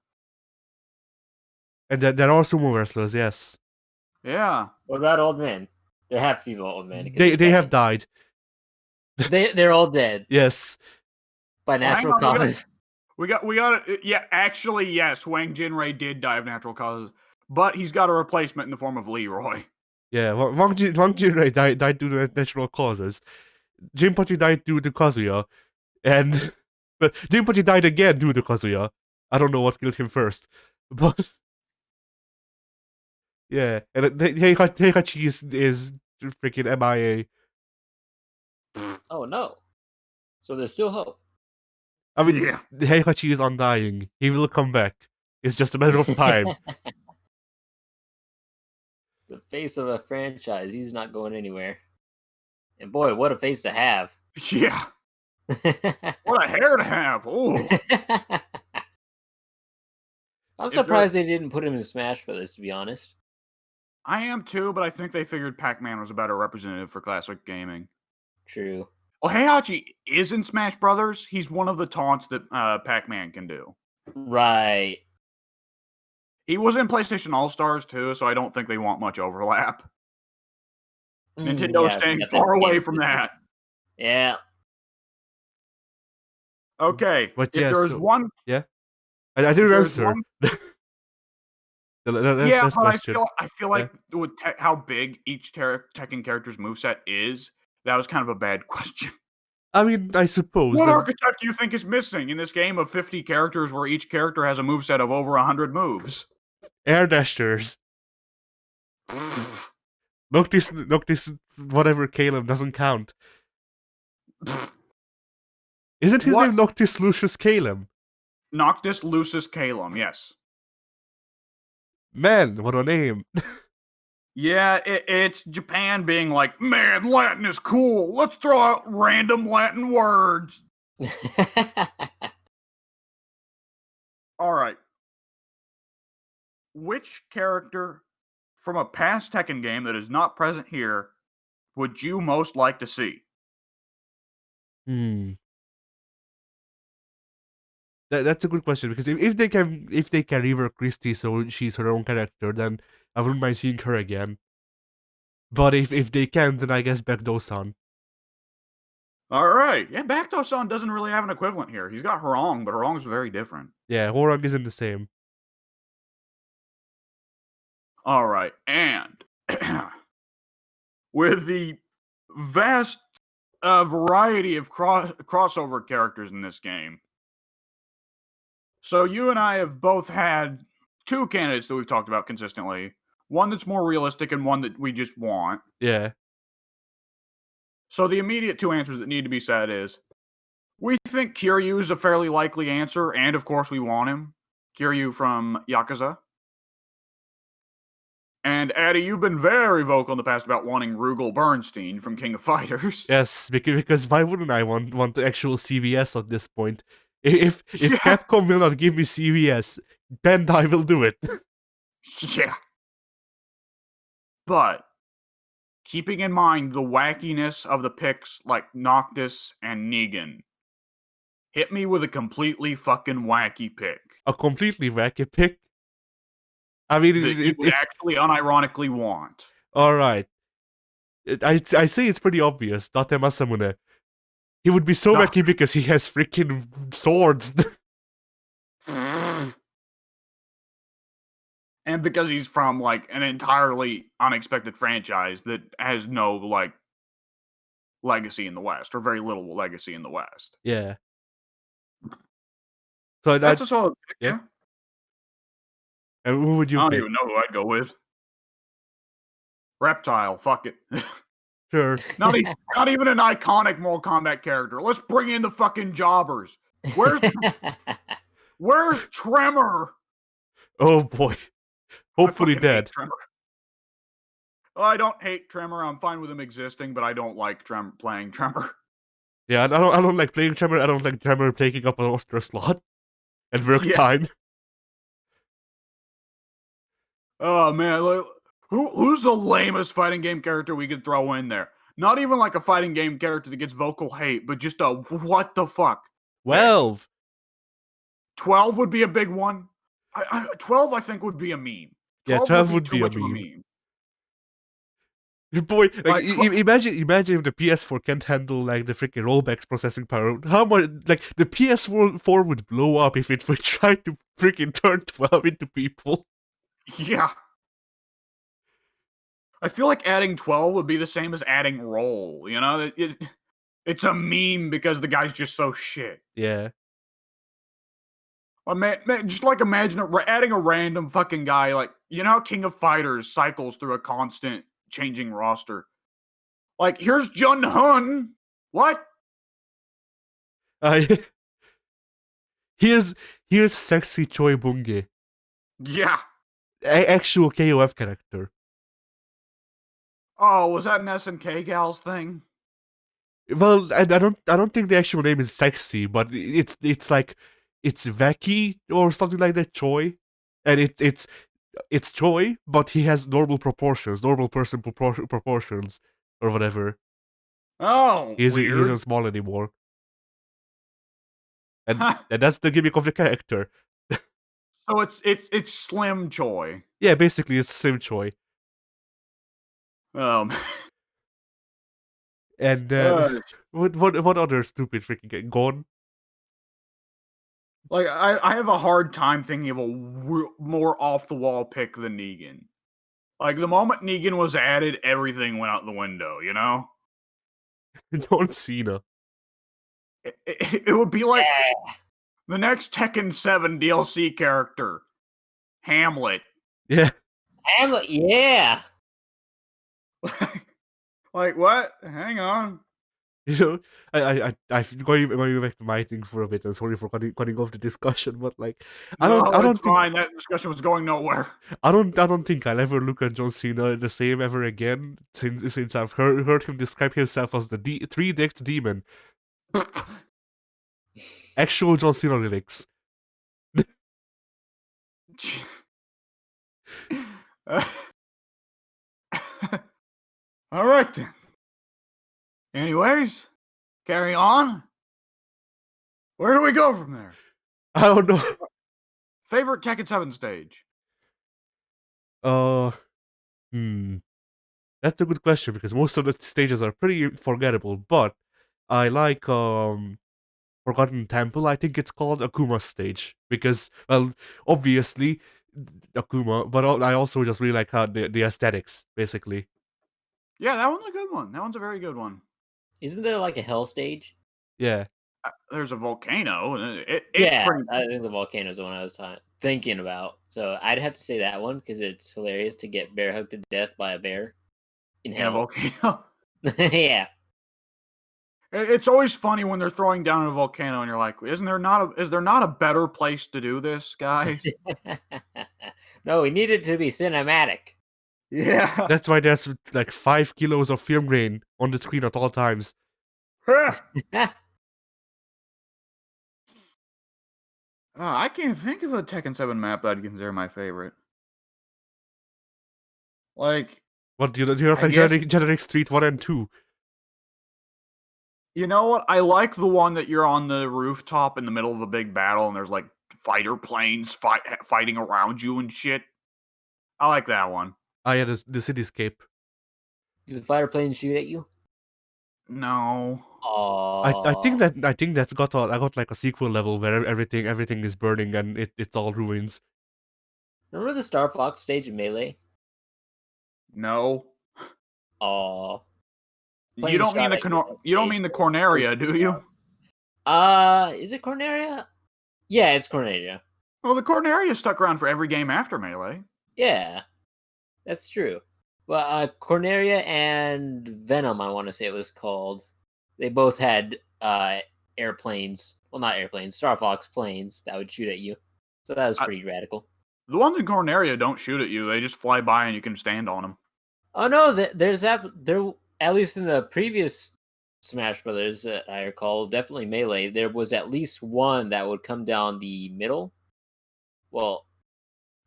And there are sumo wrestlers, yes. Yeah. What about old men? There have to be old men. because They it's they have Tekken. died. They're all dead Yes. by Well, hang natural on, causes. We got it. Yeah, actually, yes, Wang Jinrei did die of natural causes, but he's got a replacement in the form of Leroy. Yeah, Wang Jinrei died due to natural causes. Jinpachi died due to Kazuya, and but Jinpachi died again due to Kazuya. I don't know what killed him first, but yeah, and Heihachi is freaking MIA. Oh no! So there's still hope. I mean, Yeah. Heihachi is undying. He will come back. It's just a matter of time. The face of a franchise. He's not going anywhere. And boy, what a face to have. Yeah. What a hair to have. Oh. I'm If there- surprised they didn't put him in Smash Brothers, to be honest. I am too, but I think they figured Pac-Man was a better representative for classic gaming. True. Well, Heihachi is in Smash Brothers. He's one of the taunts that Pac-Man can do. Right. He was in PlayStation All-Stars too, so I don't think they want much overlap. Nintendo's yeah, staying got that far away game from system. that. Yeah. Okay, But if yeah, there's so- one, I didn't there's answer. yeah, Last but question. I feel like with how big each Tekken character's moveset is, that was kind of a bad question. I mean, I suppose. What archetype do you think is missing in this game of 50 characters where each character has a moveset of over 100 moves? Air dashers. Noctis, whatever Caleb doesn't count. Isn't his What? name Noctis Lucius Caleb? Noctis Lucis Calum, yes. Man, what a name. Yeah, it's Japan being like, man, Latin is cool. Let's throw out random Latin words. All right. Which character from a past Tekken game that is not present here would you most like to see? That's a good question, because if they can rework Christie so she's her own character, then I wouldn't mind seeing her again. But if they can't, then I guess Baekdo-san. All right. Yeah, Bakuto-san doesn't really have an equivalent here. He's got Horong, but Horong's very different. Yeah, Horang isn't the same. All right. And with the vast variety of crossover characters in this game, so you and I have both had two candidates that we've talked about consistently. One that's more realistic and one that we just want. Yeah. So the immediate two answers that need to be said is, we think Kiryu is a fairly likely answer, and of course we want him. Kiryu from Yakuza. And Addy, you've been very vocal in the past about wanting Rugal Bernstein from King of Fighters. Yes, because why wouldn't I want the actual CVS at this point? If Yeah. Capcom will not give me CVS, Bandai will do it. Yeah. But keeping in mind the wackiness of the picks like Noctis and Negan, hit me with a completely fucking wacky pick A completely wacky pick. I mean, that you would it's actually unironically want. alright. I say it's pretty obvious. Date Masamune. He would be so No. wacky because he has freaking swords. And because he's from like an entirely unexpected franchise that has no like legacy in the West, or very little legacy in the West. Yeah. So That's a solid pick, yeah. yeah. And who would I you don't pick? even know who I'd go with. Reptile, fuck it. Sure. Not even an iconic Mortal Kombat character. Let's bring in the fucking jobbers. Where's Tremor? Oh boy. I Hopefully fucking hate dead. Tremor. I don't hate Tremor. I'm fine with him existing, but I don't like playing Tremor. Yeah, I don't like playing Tremor. I don't like Tremor taking up an roster slot and work Yeah. time. Oh man, like, who's the lamest fighting game character we could throw in there? Not even like a fighting game character that gets vocal hate, but just a what the fuck? 12. 12 would be a big one. 12, I think, would be a meme. Yeah, 12 would 12 be would too be a much of a meme. meme. Boy, like, Like, imagine if the PS4 can't handle like the freaking rollbacks processing power. How much like the PS4 would blow up if it would try to freaking turn 12 into people. Yeah. I feel like adding 12 would be the same as adding roll, you know? It's a meme because the guy's just so shit. Yeah. Just like imagine adding a random fucking guy, like, you know how King of Fighters cycles through a constant changing roster? Like, here's Jun Hun. What? I here's sexy Choi Bunge, Yeah. actual KOF character. Oh, was that an SNK Gals thing? Well, I don't think the actual name is sexy, but it's like it's Veki or something like that, Choi, and it's Choi, but he has normal proportions, normal person proportions or whatever. Oh, He weird. isn't small anymore, and that's the gimmick of the character. So it's Slim Choi. Yeah, basically it's Sim Choi. Um, And what other stupid freaking game? Gone? like I have a hard time thinking of a more off the wall pick than Negan. Like the moment Negan was added, everything went out the window. You know, John Cena. it would be like the next Tekken 7 DLC character, Hamlet. Yeah. Hamlet, yeah. Like what? Hang on. You know, I'm going back to my thing for a bit. I'm sorry for cutting off the discussion, but like, I No, don't it's think fine. That discussion was going nowhere. I don't think I'll ever look at John Cena the same ever again since I've heard him describe himself as the three-decked demon. Actual John Cena lyrics. All right then. Anyways, carry on. Where do we go from there? I don't know. Favorite Tekken 7 stage? That's a good question because most of the stages are pretty forgettable, but I like Forgotten Temple, I think it's called Akuma stage because, well, obviously Akuma, but I also just really like how the aesthetics basically. Yeah, that one's a good one. That one's a very good one. Isn't there like a hell stage? Yeah, There's a volcano, and it's Yeah, pretty. I think the volcano is the one I was thinking about. So I'd have to say that one because it's hilarious to get bear hugged to death by a bear in In a hell. volcano. Yeah. It's always funny when they're throwing down a volcano, and you're like, is there not a better place to do this, guys? No, we need it to be cinematic. Yeah. that's why there's like 5 kilos of film grain on the screen at all times. I can't think of a Tekken 7 map that I'd consider my favorite. Like, What do you not I like guess- generic Street 1 and 2? you know what? I like the one that you're on the rooftop in the middle of a big battle, and there's like fighter planes fighting around you and shit. I like that one. Ah, yeah, the cityscape. Do the fighter planes shoot at you? No. Oh, I think that I got like a sequel level where everything is burning and it's all ruins. remember the Star Fox stage in Melee? No. Oh, You don't mean the Corneria, do you? Is it Corneria? Yeah, it's Corneria. Well, the Corneria stuck around for every game after Melee. Yeah, that's true. Well, Corneria and Venom, I want to say it was called. They both had airplanes. Well, not airplanes, Star Fox planes that would shoot at you. So that was pretty radical. The ones in Corneria don't shoot at you; they just fly by and you can stand on them. Oh no, there's there at least in the previous Smash Brothers that I recall, definitely Melee. There was at least one that would come down the middle. Well,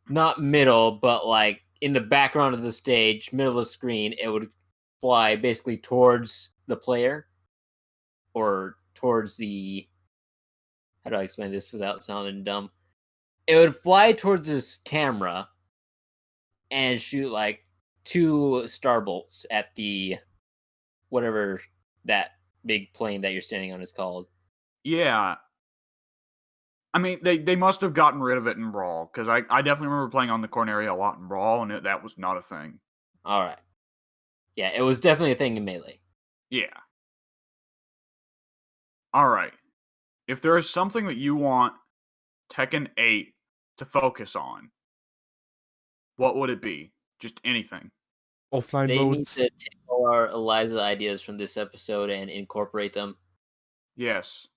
not middle, but like in the background of the stage, middle of the screen, it would fly basically towards the player or towards the. How do I explain this without sounding dumb? It would fly towards this camera and shoot like 2 star bolts at the whatever that big plane that you're standing on is called. Yeah. I mean, they must have gotten rid of it in Brawl, because I definitely remember playing on the Corneria a lot in Brawl, and that was not a thing. All right. Yeah, it was definitely a thing in Melee. Yeah. All right. If there is something that you want Tekken 8 to focus on, what would it be? Just anything. Offline They need modes. to take all our Eliza ideas from this episode and incorporate them. Yes.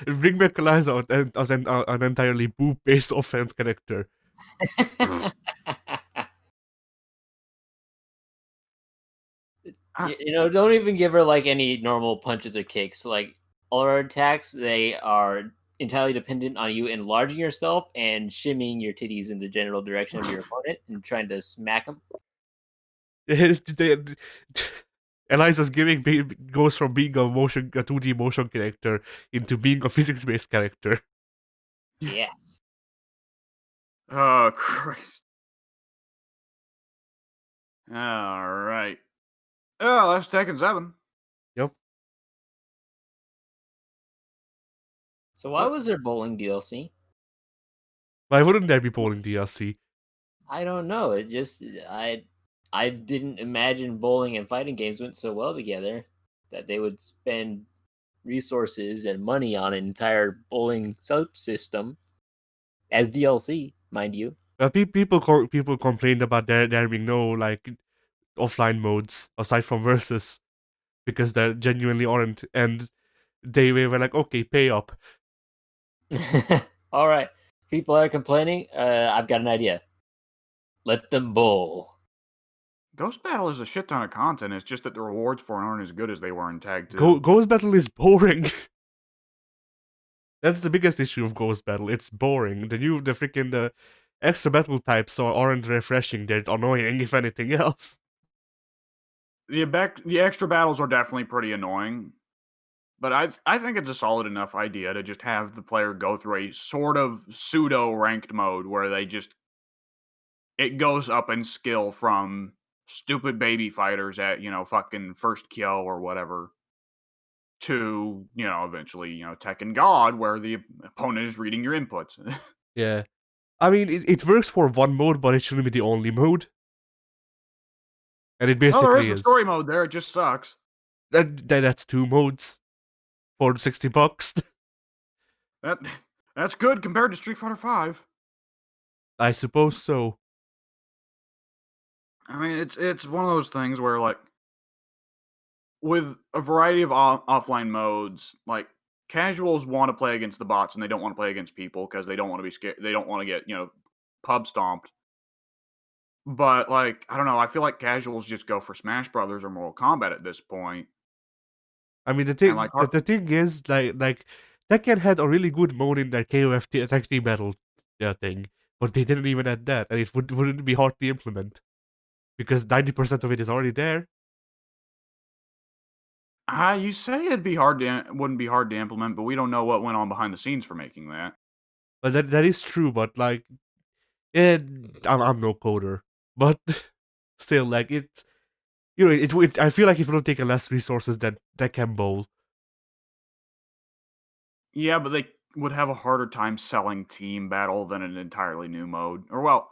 Bring back Eliza as an entirely boob-based offense character. Don't even give her like any normal punches or kicks. Like all her attacks, they are entirely dependent on you enlarging yourself and shimmying your titties in the general direction of your opponent and trying to smack them. Eliza's gimmick goes from being a 2D motion character into being a physics-based character. Yes. Oh, Christ. All right. Oh, that's Tekken 7. Yep. So why What? was there bowling DLC? Why wouldn't there be bowling DLC? I don't know. It just I didn't imagine bowling and fighting games went so well together that they would spend resources and money on an entire bowling subsystem as DLC, mind you. People complained about there being no like offline modes aside from versus because there genuinely aren't, and they were like, okay, pay up. All right, people are complaining. I've got an idea. Let them bowl. Ghost Battle is a shit ton of content. It's just that the rewards for it aren't as good as they were in Tag 2. Ghost Battle is boring. That's the biggest issue of Ghost Battle. It's boring. The extra battle types aren't refreshing. They're annoying, if anything else. The extra battles are definitely pretty annoying, but I think it's a solid enough idea to just have the player go through a sort of pseudo ranked mode where it goes up in skill from stupid baby fighters at fucking first kill or whatever to eventually Tekken God where the opponent is reading your inputs. Yeah. I mean, it works for one mode, but it shouldn't be the only mode. And it Well, there is basically a is. story mode there. It just sucks. That's 2 modes for $60. That's good compared to Street Fighter V. I suppose so. I mean, it's one of those things where like with a variety of offline modes, like casuals want to play against the bots and they don't want to play against people because they don't want to be scared. They don't want to get pub stomped. But like I don't know, I feel like casuals just go for Smash Brothers or Mortal Kombat at this point. I mean, And like the thing is, like Tekken had a really good mode in their KOF tag team battle thing, but they didn't even add that, and wouldn't be hard to implement because 90% of it is already there. You say wouldn't be hard to implement, but we don't know what went on behind the scenes for making that. But that is true. But like, yeah, I'm no coder, but still, like it's it would. I feel like it would take less resources than Tekken Bowl. Yeah, but they would have a harder time selling team battle than an entirely new mode. Or well,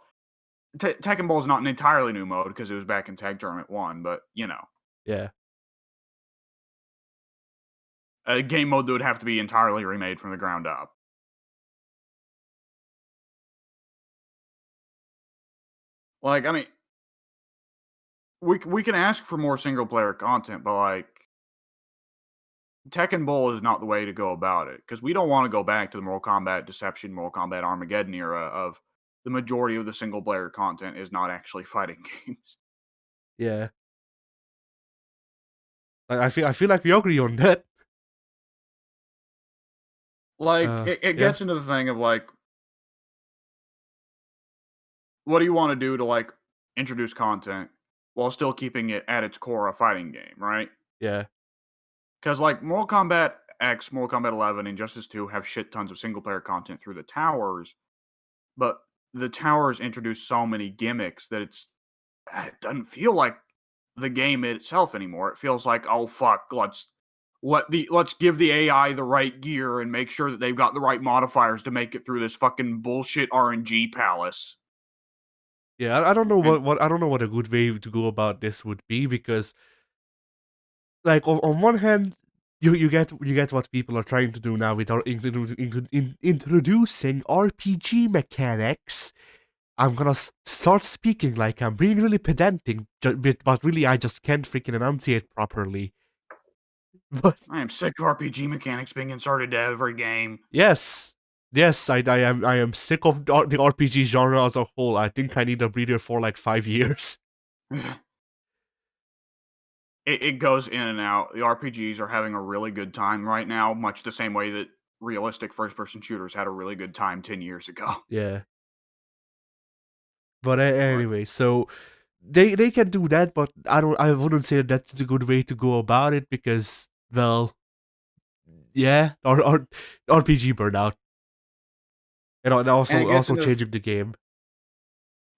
Tekken Ball is not an entirely new mode because it was back in Tag Tournament 1, but Yeah. a game mode that would have to be entirely remade from the ground up. Like, I mean, we can ask for more single player content, but like Tekken Bowl is not the way to go about it because we don't want to go back to the Mortal Kombat Deception, Mortal Kombat Armageddon era of the majority of the single player content is not actually fighting games. Yeah. I feel like we agree on that. Like, it Yeah, gets into the thing of like, what do you want to do to like introduce content while still keeping it at its core a fighting game, right? yeah, Because like Mortal Kombat X, Mortal Kombat 11, and Justice 2 have shit tons of single player content through the towers, but the towers introduce so many gimmicks that it doesn't feel like the game itself anymore. It feels like, oh fuck, let's give the AI the right gear and make sure that they've got the right modifiers to make it through this fucking bullshit RNG palace. yeah. I don't know And what I don't know what a good way to go about this would be because, like, on one hand, you get what people are trying to do now with introducing RPG mechanics. I'm gonna start speaking like I'm being really pedantic, but really I just can't freaking enunciate properly. But I am sick of RPG mechanics being inserted to every game. yes, yes, I am sick of the RPG genre as a whole. I think I need a breather for like 5 years. It goes in and out. The RPGs are having a really good time right now, much the same way that realistic first person shooters had a really good time 10 years ago. Yeah, but Like, anyway, so they can do that, but I wouldn't say that that's the good way to go about it because, well, yeah, or RPG burnout, and and it gets also into changing the game.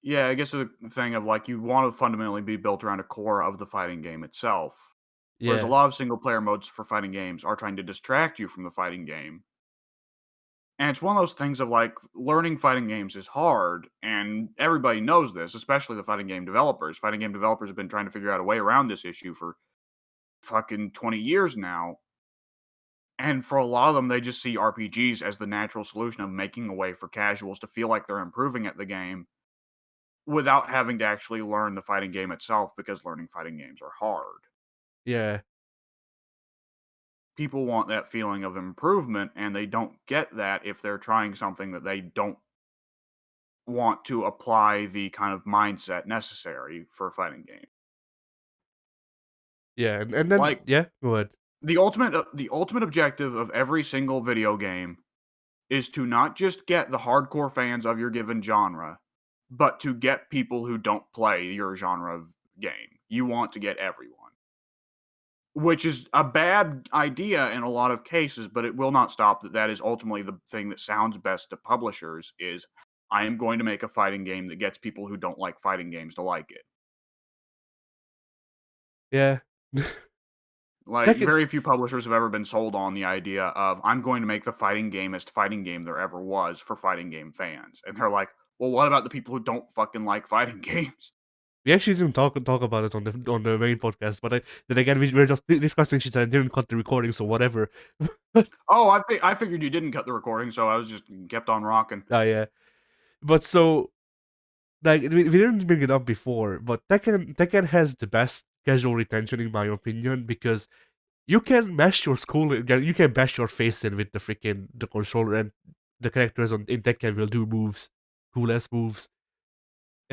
yeah, I guess the thing of like you want to fundamentally be built around a core of the fighting game itself. Whereas a Yeah, lot of single player modes for fighting games are trying to distract you from the fighting game. And it's one of those things of like learning fighting games is hard, and everybody knows this, especially the fighting game developers. Fighting game developers have been trying to figure out a way around this issue for fucking 20 years now. And for a lot of them, they just see RPGs as the natural solution of making a way for casuals to feel like they're improving at the game without having to actually learn the fighting game itself because learning fighting games are hard. yeah, People want that feeling of improvement, and they don't get that if they're trying something that they don't want to apply the kind of mindset necessary for a fighting game. yeah, and then Like yeah, go ahead. the ultimate objective of every single video game is to not just get the hardcore fans of your given genre, but to get people who don't play your genre of game. You want to get everyone. Which is a bad idea in a lot of cases, but it will not stop that is ultimately the thing that sounds best to publishers is I am going to make a fighting game that gets people who don't like fighting games to like it. Yeah, Like Tekken. very few publishers have ever been sold on the idea of I'm going to make the fighting gamest fighting game there ever was for fighting game fans. And they're like, well, what about the people who don't fucking like fighting games? We actually didn't talk about it on the main podcast, but then again we were just discussing shit and didn't cut the recording, so whatever. Oh, I figured you didn't cut the recording, so I was just kept on rocking. Yeah, but so like we didn't bring it up before, but Tekken has the best casual retention in my opinion because you can mash your skull, you can bash your face in with the controller, and the characters in Tekken will do moves, cool ass moves,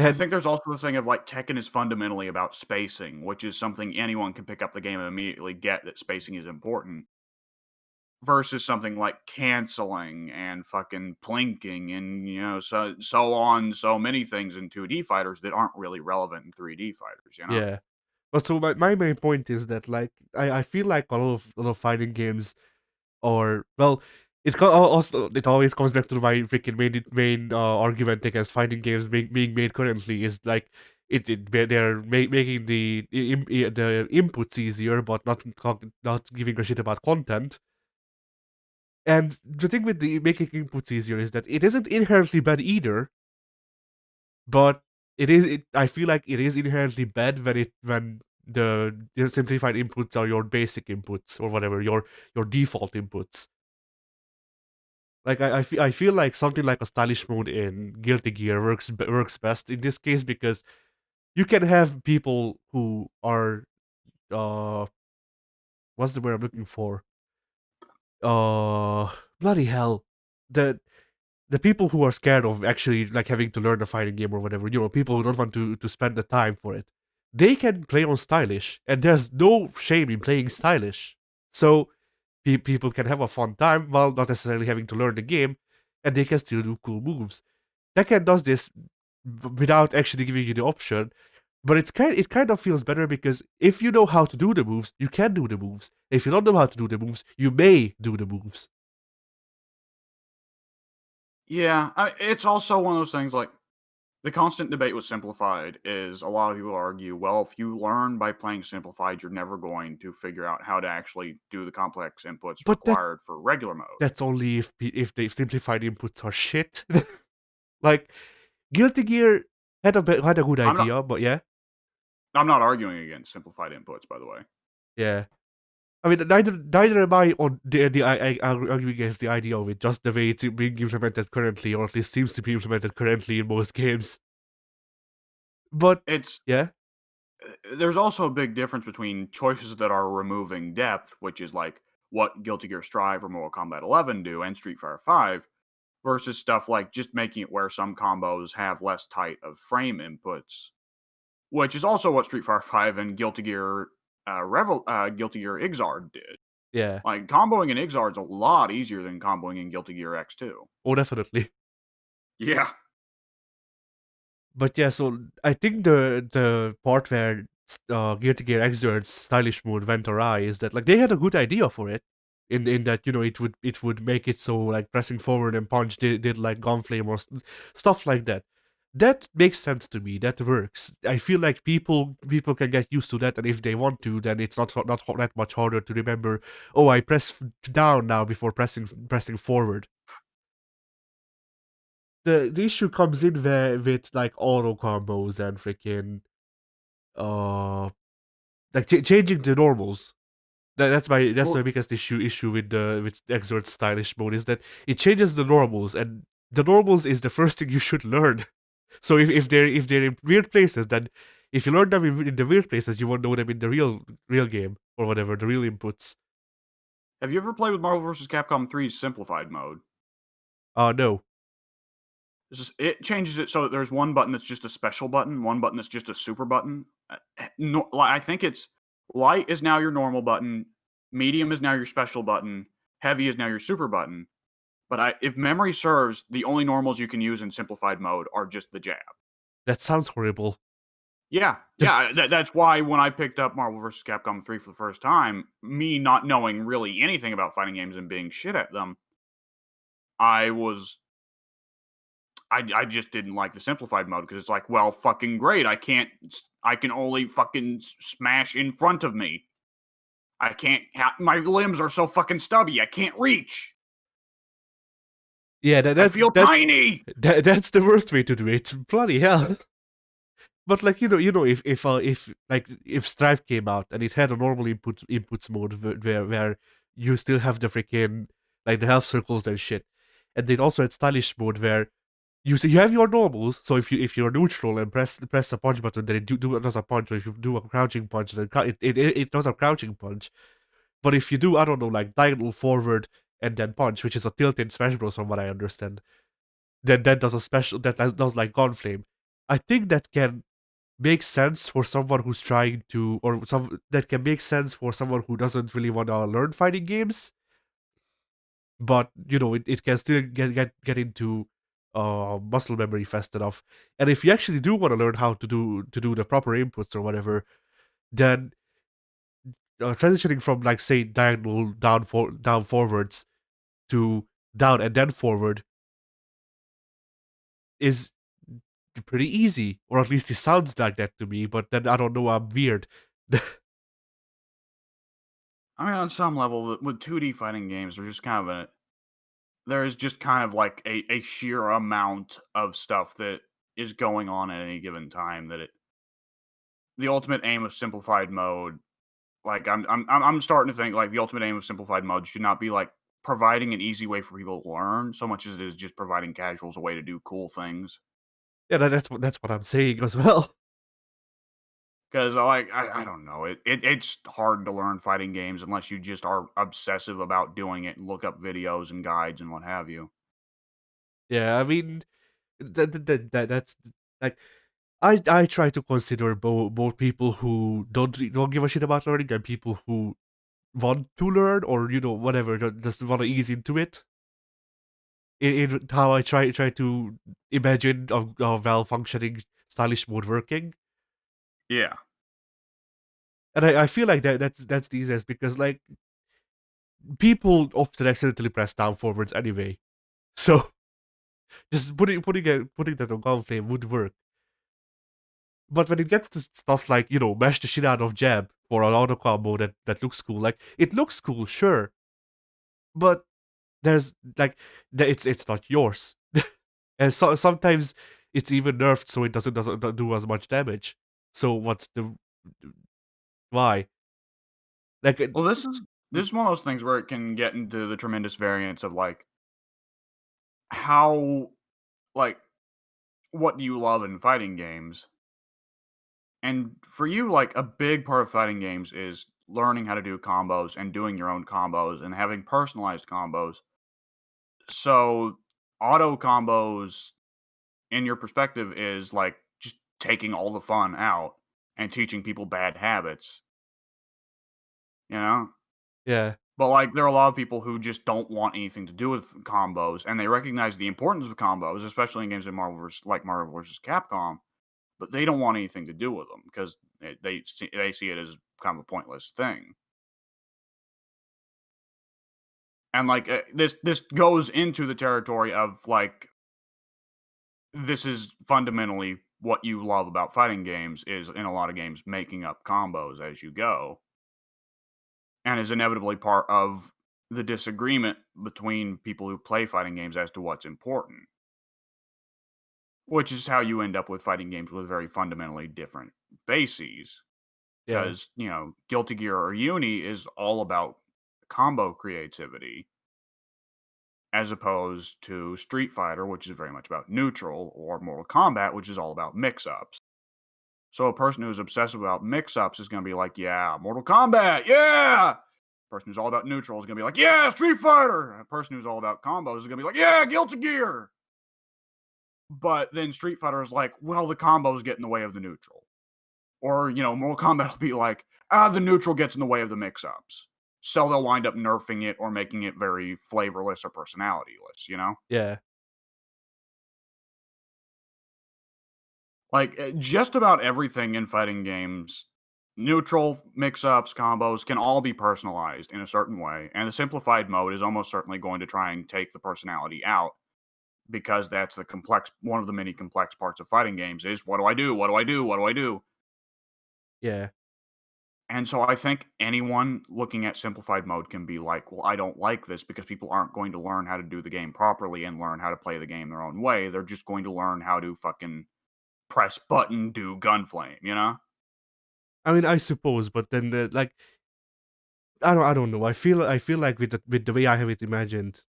I and think there's also the thing of like Tekken is fundamentally about spacing, which is something anyone can pick up the game and immediately get that spacing is important. Versus something like canceling and fucking plinking and so on, so many things in 2D fighters that aren't really relevant in 3D fighters, you know? yeah. But so my main point is that like I feel like a lot of fighting games, or well, also it always comes back to my freaking main argument against fighting games being made currently is like they're making the inputs easier, but not giving a shit about content. And the thing with the making inputs easier is that it isn't inherently bad either, but I feel like it is inherently bad when the simplified inputs are your basic inputs or whatever your default inputs. Like I feel like something like a stylish mode in Guilty Gear works best in this case because you can have people who are uh what's the word I'm looking for? Bloody hell. The the people who are scared of actually like having to learn a fighting game or whatever, people who don't want to spend the time for it. They can play on stylish, and there's no shame in playing stylish. So people can have a fun time while not necessarily having to learn the game, and they can still do cool moves. Tekken does this without actually giving you the option, but it kind of feels better because if you know how to do the moves, you can do the moves. If you don't know how to do the moves, you may do the moves. Yeah, it's also one of those things like the constant debate with simplified is a lot of people argue, well, if you learn by playing simplified, you're never going to figure out how to actually do the complex inputs But required for regular mode. that's only if the simplified inputs are shit. Like Guilty Gear had a good I'm not idea, but yeah, I'm not arguing against simplified inputs, by the way. yeah. I mean, neither am I on I argue against the idea of it. Just the way it's being implemented currently, or at least seems to be implemented currently in most games. But It's yeah, there's also a big difference between choices that are removing depth, which is like what Guilty Gear Strive or Mortal Kombat 11 do, and Street Fighter 5, versus stuff like just making it where some combos have less tight of frame inputs, which is also what Street Fighter 5 and Guilty Gear Xrd did. yeah. Like comboing in Xrd is a lot easier than comboing in Guilty Gear X2. Oh, definitely. Yeah. But yeah, so I think the part where Guilty Gear Xr's stylish mode went awry is that like they had a good idea for it, in that it would make it so like pressing forward and punch did like gunflame or stuff like that. That makes sense to me. That works. I feel like people can get used to that, and if they want to, then it's not that much harder to remember. Oh, I press down now before pressing forward. The issue comes in there with like auto combos and freaking uh like changing the normals. That's my Well, biggest issue with the with Exort stylish mode is that it changes the normals, and the normals is the first thing you should learn. So if they're in weird places, then if you learn them in the weird places, you won't know them in the real game or whatever the real inputs. have you ever played with Marvel vs. Capcom 3's simplified mode? No, It changes it so that there's one button that's just a special button, one button that's just a super button. No, I think it's light is now your normal button, medium is now your special button, heavy is now your super button. But if memory serves, the only normals you can use in simplified mode are just the jab. that sounds horrible. Yeah, Just yeah. That's why when I picked up Marvel vs. Capcom 3 for the first time, me not knowing really anything about fighting games and being shit at them, I was I just didn't like the simplified mode because it's like, well, fucking great. I can only fucking smash in front of me. I can't. My limbs are so fucking stubby. I can't reach. yeah, I feel tiny. that's the worst way to do it. Bloody hell. But like if like if Strive came out and it had a normal inputs mode where you still have the freaking like the health circles and shit, and it also had stylish mode where you have your normals. So if you're neutral and press a punch button, then it does a punch. Or if you do a crouching punch, then it does a crouching punch. But if you do, I don't know, like diagonal forward and then punch, which is a tilt in Smash Bros. From what I understand, then that does a special that does like Gunflame. I think that can make sense for someone who's trying to, or some that can make sense for someone who doesn't really want to learn fighting games, but it can still get into muscle memory fast enough. And if you actually do want to learn how to do the proper inputs or whatever, then transitioning from like say diagonal down forwards to down and then forward is pretty easy, or at least it sounds like that to me. But then I don't know, I'm weird. I mean, on some level, with 2D fighting games, there is just kind of like a sheer amount of stuff that is going on at any given time that the ultimate aim of simplified mode, like I'm starting to think like the ultimate aim of simplified mode should not be like providing an easy way for people to learn so much as it is just providing casuals a way to do cool things. Yeah, that's what I'm saying as well. Because I don't know, it's hard to learn fighting games unless you just are obsessive about doing it and look up videos and guides and what have you. Yeah, I mean, that's like I try to consider both people who don't give a shit about learning and people who want to learn or whatever just want to ease into it. In how I try to imagine a well functioning stylish mode working, Yeah. and I feel like that's the easiest because like people often accidentally press down forwards anyway, so just putting that on gunplay would work. But when it gets to stuff like, mash the shit out of jab for an auto combo that looks cool, like, it looks cool, sure, but there's, like, it's not yours. And sometimes it's even nerfed so it doesn't do as much damage. So what's the why? Like, Well, this is one of those things where it can get into the tremendous variance of, like, how like, what do you love in fighting games? And for you, like, a big part of fighting games is learning how to do combos and doing your own combos and having personalized combos. So, auto combos, in your perspective, is like just taking all the fun out and teaching people bad habits, you know? yeah, But, like, there are a lot of people who just don't want anything to do with combos, and they recognize the importance of combos, especially in games like Marvel vs. Capcom, but they don't want anything to do with them because they see it as kind of a pointless thing. And, like, this goes into the territory of, like, this is fundamentally what you love about fighting games is, in a lot of games, making up combos as you go, and is inevitably part of the disagreement between people who play fighting games as to what's important, which is how you end up with fighting games with very fundamentally different bases. yeah, Because, Guilty Gear or Uni is all about combo creativity, as opposed to Street Fighter, which is very much about neutral, or Mortal Kombat, which is all about mix ups. So a person who's obsessive about mix ups is going to be like, yeah, Mortal Kombat, yeah! A person who's all about neutral is going to be like, yeah, Street Fighter! A person who's all about combos is going to be like, yeah, Guilty Gear! But then Street Fighter is like, well, the combos get in the way of the neutral. Or, Mortal Kombat will be like, the neutral gets in the way of the mix-ups. So they'll wind up nerfing it or making it very flavorless or personalityless, you know? yeah. Like, just about everything in fighting games, neutral, mix-ups, combos can all be personalized in a certain way, and the simplified mode is almost certainly going to try and take the personality out, because that's the complex one of the many complex parts of fighting games is, what do I do? What do I do? What do I do? Yeah. And so I think anyone looking at simplified mode can be like, well, I don't like this because people aren't going to learn how to do the game properly and learn how to play the game their own way. They're just going to learn how to fucking press button, do gunflame, you know? I mean, I suppose, but then like I don't know. I feel like with the way I have it imagined,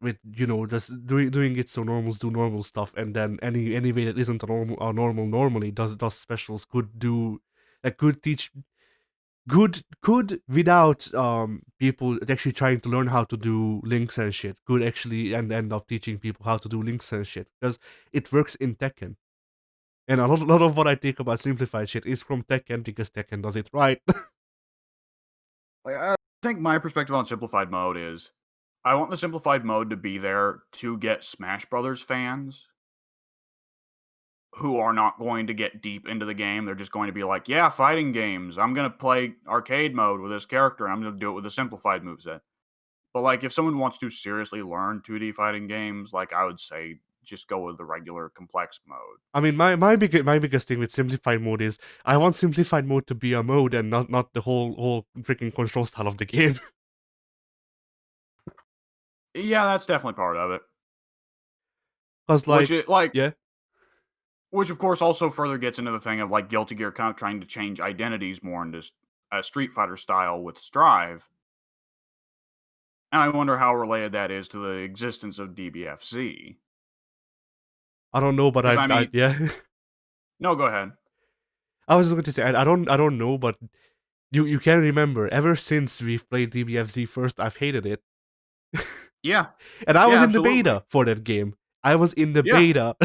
with just doing it so normals do normal stuff, and then any way that isn't a normal normally does specials could do, like, could teach could without people actually trying to learn how to do links and shit, could actually and end up teaching people how to do links and shit, because it works in Tekken. And a lot of what I think about simplified shit is from Tekken because Tekken does it right. Like, I think my perspective on simplified mode is I want the simplified mode to be there to get Smash Brothers fans who are not going to get deep into the game. They're just going to be like, yeah, fighting games. I'm going to play arcade mode with this character. I'm going to do it with a simplified moveset. But, like, if someone wants to seriously learn 2D fighting games, like, I would say just go with the regular complex mode. I mean, my biggest thing with simplified mode is I want simplified mode to be a mode and not the whole freaking control style of the game. Yeah, that's definitely part of it. Cause Which like, it like yeah, which of course also further gets into the thing of like Guilty Gear kind of trying to change identities more into a Street Fighter style with Strive. And I wonder how related that is to the existence of DBFZ. I don't know, but Because I I mean, yeah. no, go ahead. I was going to say I don't know, but you can remember ever since we've played DBFZ first, I've hated it. Yeah, And I was yeah, in the absolutely. beta for that game. I was in the Yeah, beta.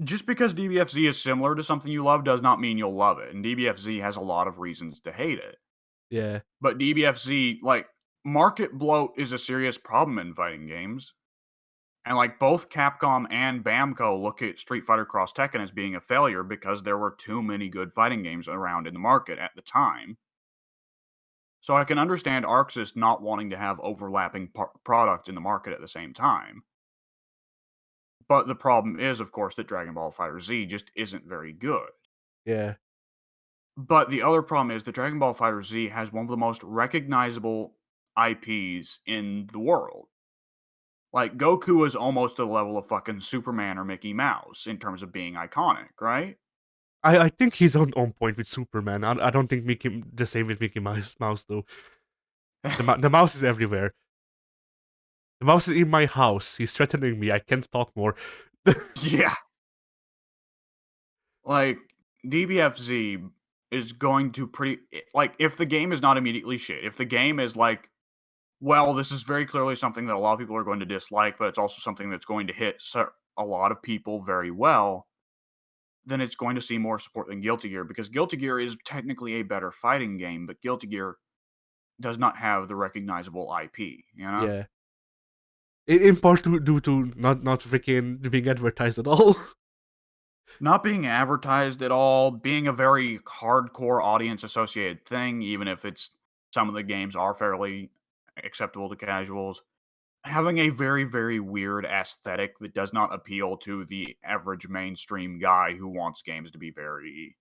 just because DBFZ is similar to something you love does not mean you'll love it. And DBFZ has a lot of reasons to hate it. Yeah. But DBFZ, like, market bloat is a serious problem in fighting games. And like both Capcom and Bamco look at Street Fighter Cross Tekken as being a failure because there were too many good fighting games around in the market at the time. So I can understand Arxis not wanting to have overlapping products in the market at the same time. But the problem is, of course, that Dragon Ball Fighter Z just isn't very good. Yeah. But the other problem is that Dragon Ball Fighter Z has one of the most recognizable IPs in the world. Like, Goku is almost to the level of fucking Superman or Mickey Mouse in terms of being iconic, right? I think he's on point with Superman. I don't think Mickey the same with Mickey Mouse though. The mouse is everywhere. The mouse is in my house. He's threatening me. I can't talk more. Yeah. Like, DBFZ is going to like, if the game is not immediately shit, if the game is like, well, this is very clearly something that a lot of people are going to dislike, but it's also something that's going to hit a lot of people very well, then it's going to see more support than Guilty Gear, because Guilty Gear is technically a better fighting game, but Guilty Gear does not have the recognizable IP, you know? Yeah. In part due to not freaking being advertised at all. Not being advertised at all, being a very hardcore audience associated thing, even if it's some of the games are fairly acceptable to casuals. Having a very, very weird aesthetic that does not appeal to the average mainstream guy who wants games to be very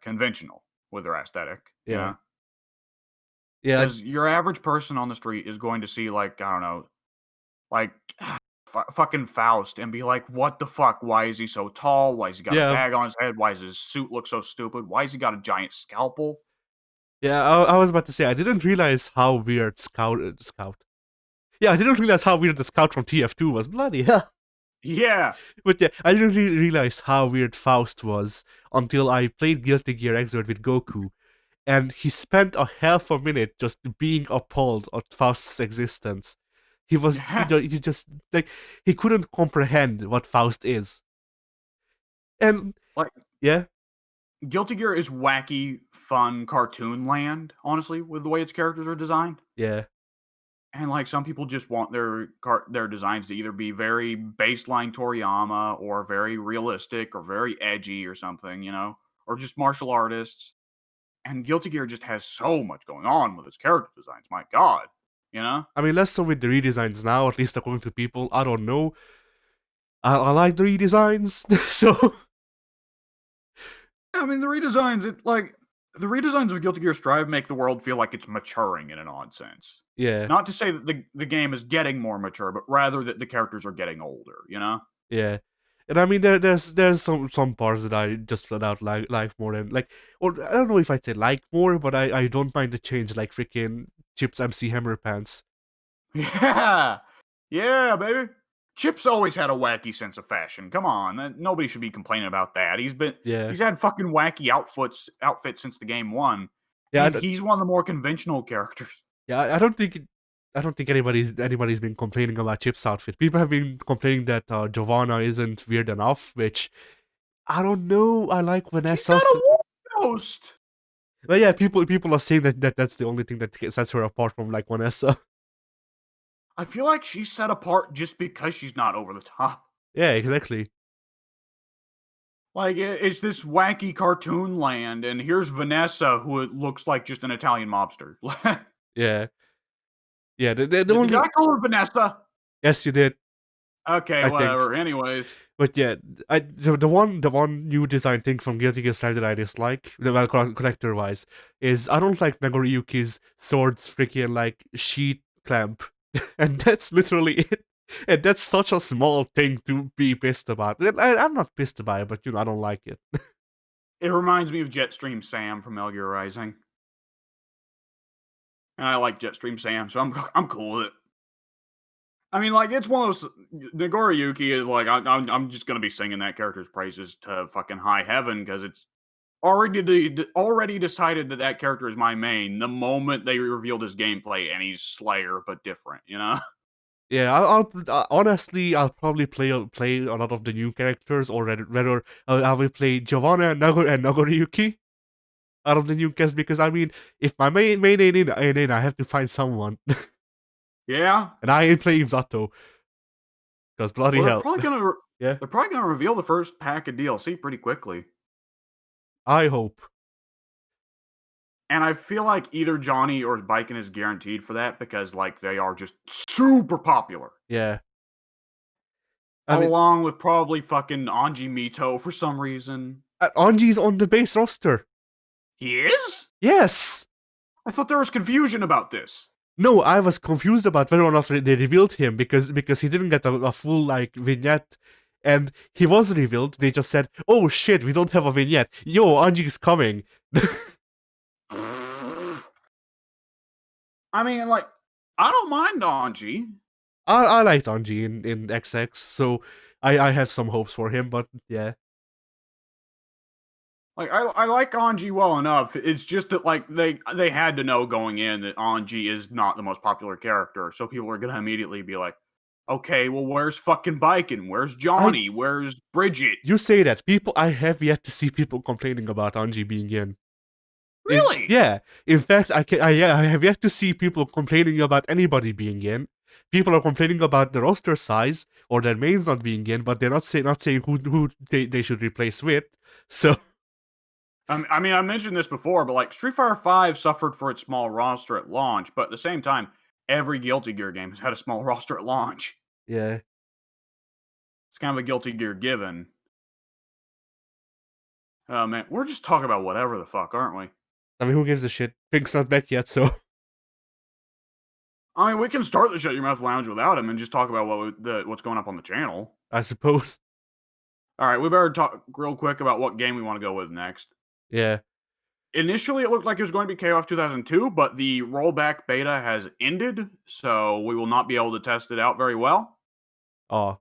conventional with their aesthetic, you Yeah. know? Yeah. Because your average person on the street is going to see, like, I don't know, like fucking Faust and be like, what the fuck? Why is he so tall? Why has he got a Yeah. bag on his head? Why does his suit look so stupid? Why has he got a giant scalpel? Yeah. I was about to say I didn't realize how weird Scout. Yeah, I didn't realize how weird the Scout from TF2 was. Bloody hell. Yeah. But yeah, I didn't really realize how weird Faust was until I played Guilty Gear Xrd with Goku, and he spent a half a minute just being appalled at Faust's existence. He just like he couldn't comprehend what Faust is. And Like, yeah, Guilty Gear is wacky, fun cartoon land, honestly, with the way its characters are designed. yeah, And like some people just want their designs to either be very baseline Toriyama or very realistic or very edgy or something, you know, or just martial artists. And Guilty Gear just has so much going on with its character designs. My God, you know. I mean less so with the redesigns now, at least according to people. I don't know. I like the redesigns, so I mean, the redesigns of Guilty Gear Strive make the world feel like it's maturing in an odd sense. yeah, Not to say that the game is getting more mature, but rather that the characters are getting older, you know? yeah. And I mean, there's some parts that I just flat out like more than like, or I don't know if I'd say like more, but I don't mind the change, like freaking Chips MC Hammer Pants. Yeah. Yeah, baby. Chip's always had a wacky sense of fashion. Come on. Nobody should be complaining about that. Yeah, He's had fucking wacky outfits since the game one. yeah, And he's one of the more conventional characters. yeah. I don't think anybody's been complaining about Chip's outfit. People have been complaining that Giovanna isn't weird enough, which I don't know. I like She's not Vanessa's. a wolf ghost. But yeah, people are saying that's the only thing that sets her apart from like Vanessa. I feel like she's set apart just because she's not over the top. Yeah, exactly. Like, it's this wacky cartoon land, and here's Vanessa, who looks like just an Italian mobster. Yeah, yeah. The Did only I call her Vanessa? yes, you did. Okay, I think. whatever. Anyways. But yeah, the one new design thing from Guilty Gear Strive that I dislike, well, collector wise, is I don't like Nagoriyuki's sword's freaking like sheet clamp, and that's literally it. And that's such a small thing to be pissed about. And I'm not pissed about it, but I don't like it. It reminds me of Jetstream Sam from Metal Gear Rising. and I like Jetstream Sam, so I'm cool with it. I mean, like, it's one of those. Nagoriyuki is like, I'm just gonna be singing that character's praises to fucking high heaven because it's already decided that that character is my main the moment they revealed his gameplay, and he's Slayer but different, you know. Yeah, honestly, I'll probably play a lot of the new characters, or rather, I will play Giovanna and Nagoriyuki out of the new cast because I mean, if my main ain't in, I have to find someone, Yeah. and I ain't playing Zato because bloody Well, hell, yeah, they're probably gonna reveal the first pack of DLC pretty quickly. I hope, And I feel like either Johnny or Biken is guaranteed for that because, like, they are just super popular. yeah. I mean, Along with probably fucking Anji Mito for some reason. Anji's on the base roster. He is? Yes. I thought there was confusion about this. No, I was confused about whether or not they revealed him because he didn't get a full like vignette, and he was revealed. They just said, "Oh shit, we don't have a vignette. Yo, Anji's coming." I mean, like, I don't mind Anji. I liked Anji in XX, so I have some hopes for him. But yeah, Like, I like Anji well enough. It's just that, like, they had to know going in that Anji is not the most popular character, so people are gonna immediately be like, okay, well, where's fucking Biken? Where's Johnny? Where's Bridget? you say that I have yet to see people complaining about Anji being in. Really? Yeah. In fact, I have yet to see people complaining about anybody being in. People are complaining about the roster size or their mains not being in, but they're not saying who they should replace with. So I mean, I mentioned this before, but like Street Fighter V suffered for its small roster at launch, but at the same time, every Guilty Gear game has had a small roster at launch. yeah, It's kind of a Guilty Gear given. Oh man, we're just talking about whatever the fuck, aren't we? I mean, who gives a shit? Pink's not back yet, so I mean, we can start the Shut Your Mouth Lounge without him and just talk about what's going up on the channel. I suppose. All right, we better talk real quick about what game we want to go with next. Yeah. Initially, it looked like it was going to be KOF 2002, but the rollback beta has ended, so we will not be able to test it out very well. Oh,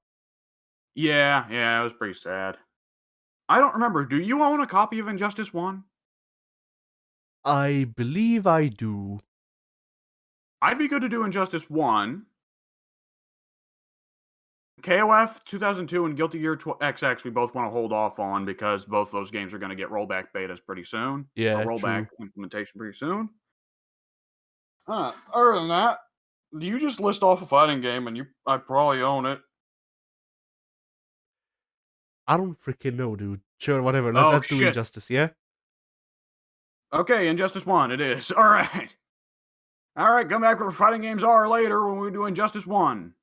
Yeah, it was pretty sad. I don't remember. Do you own a copy of Injustice 1? I believe I do. I'd be good to do Injustice 1. KOF 2002 and Guilty Gear XX, we both want to hold off on because both those games are going to get rollback betas pretty soon. Yeah, Or rollback true. implementation pretty soon. Other than that, you just list off a fighting game and I probably own it. I don't freaking know, dude. Sure, whatever. Oh, Let's do shit. Injustice, yeah? Okay, Injustice 1, it is. All right. All right, come back for Fighting Games R later when we do Injustice 1.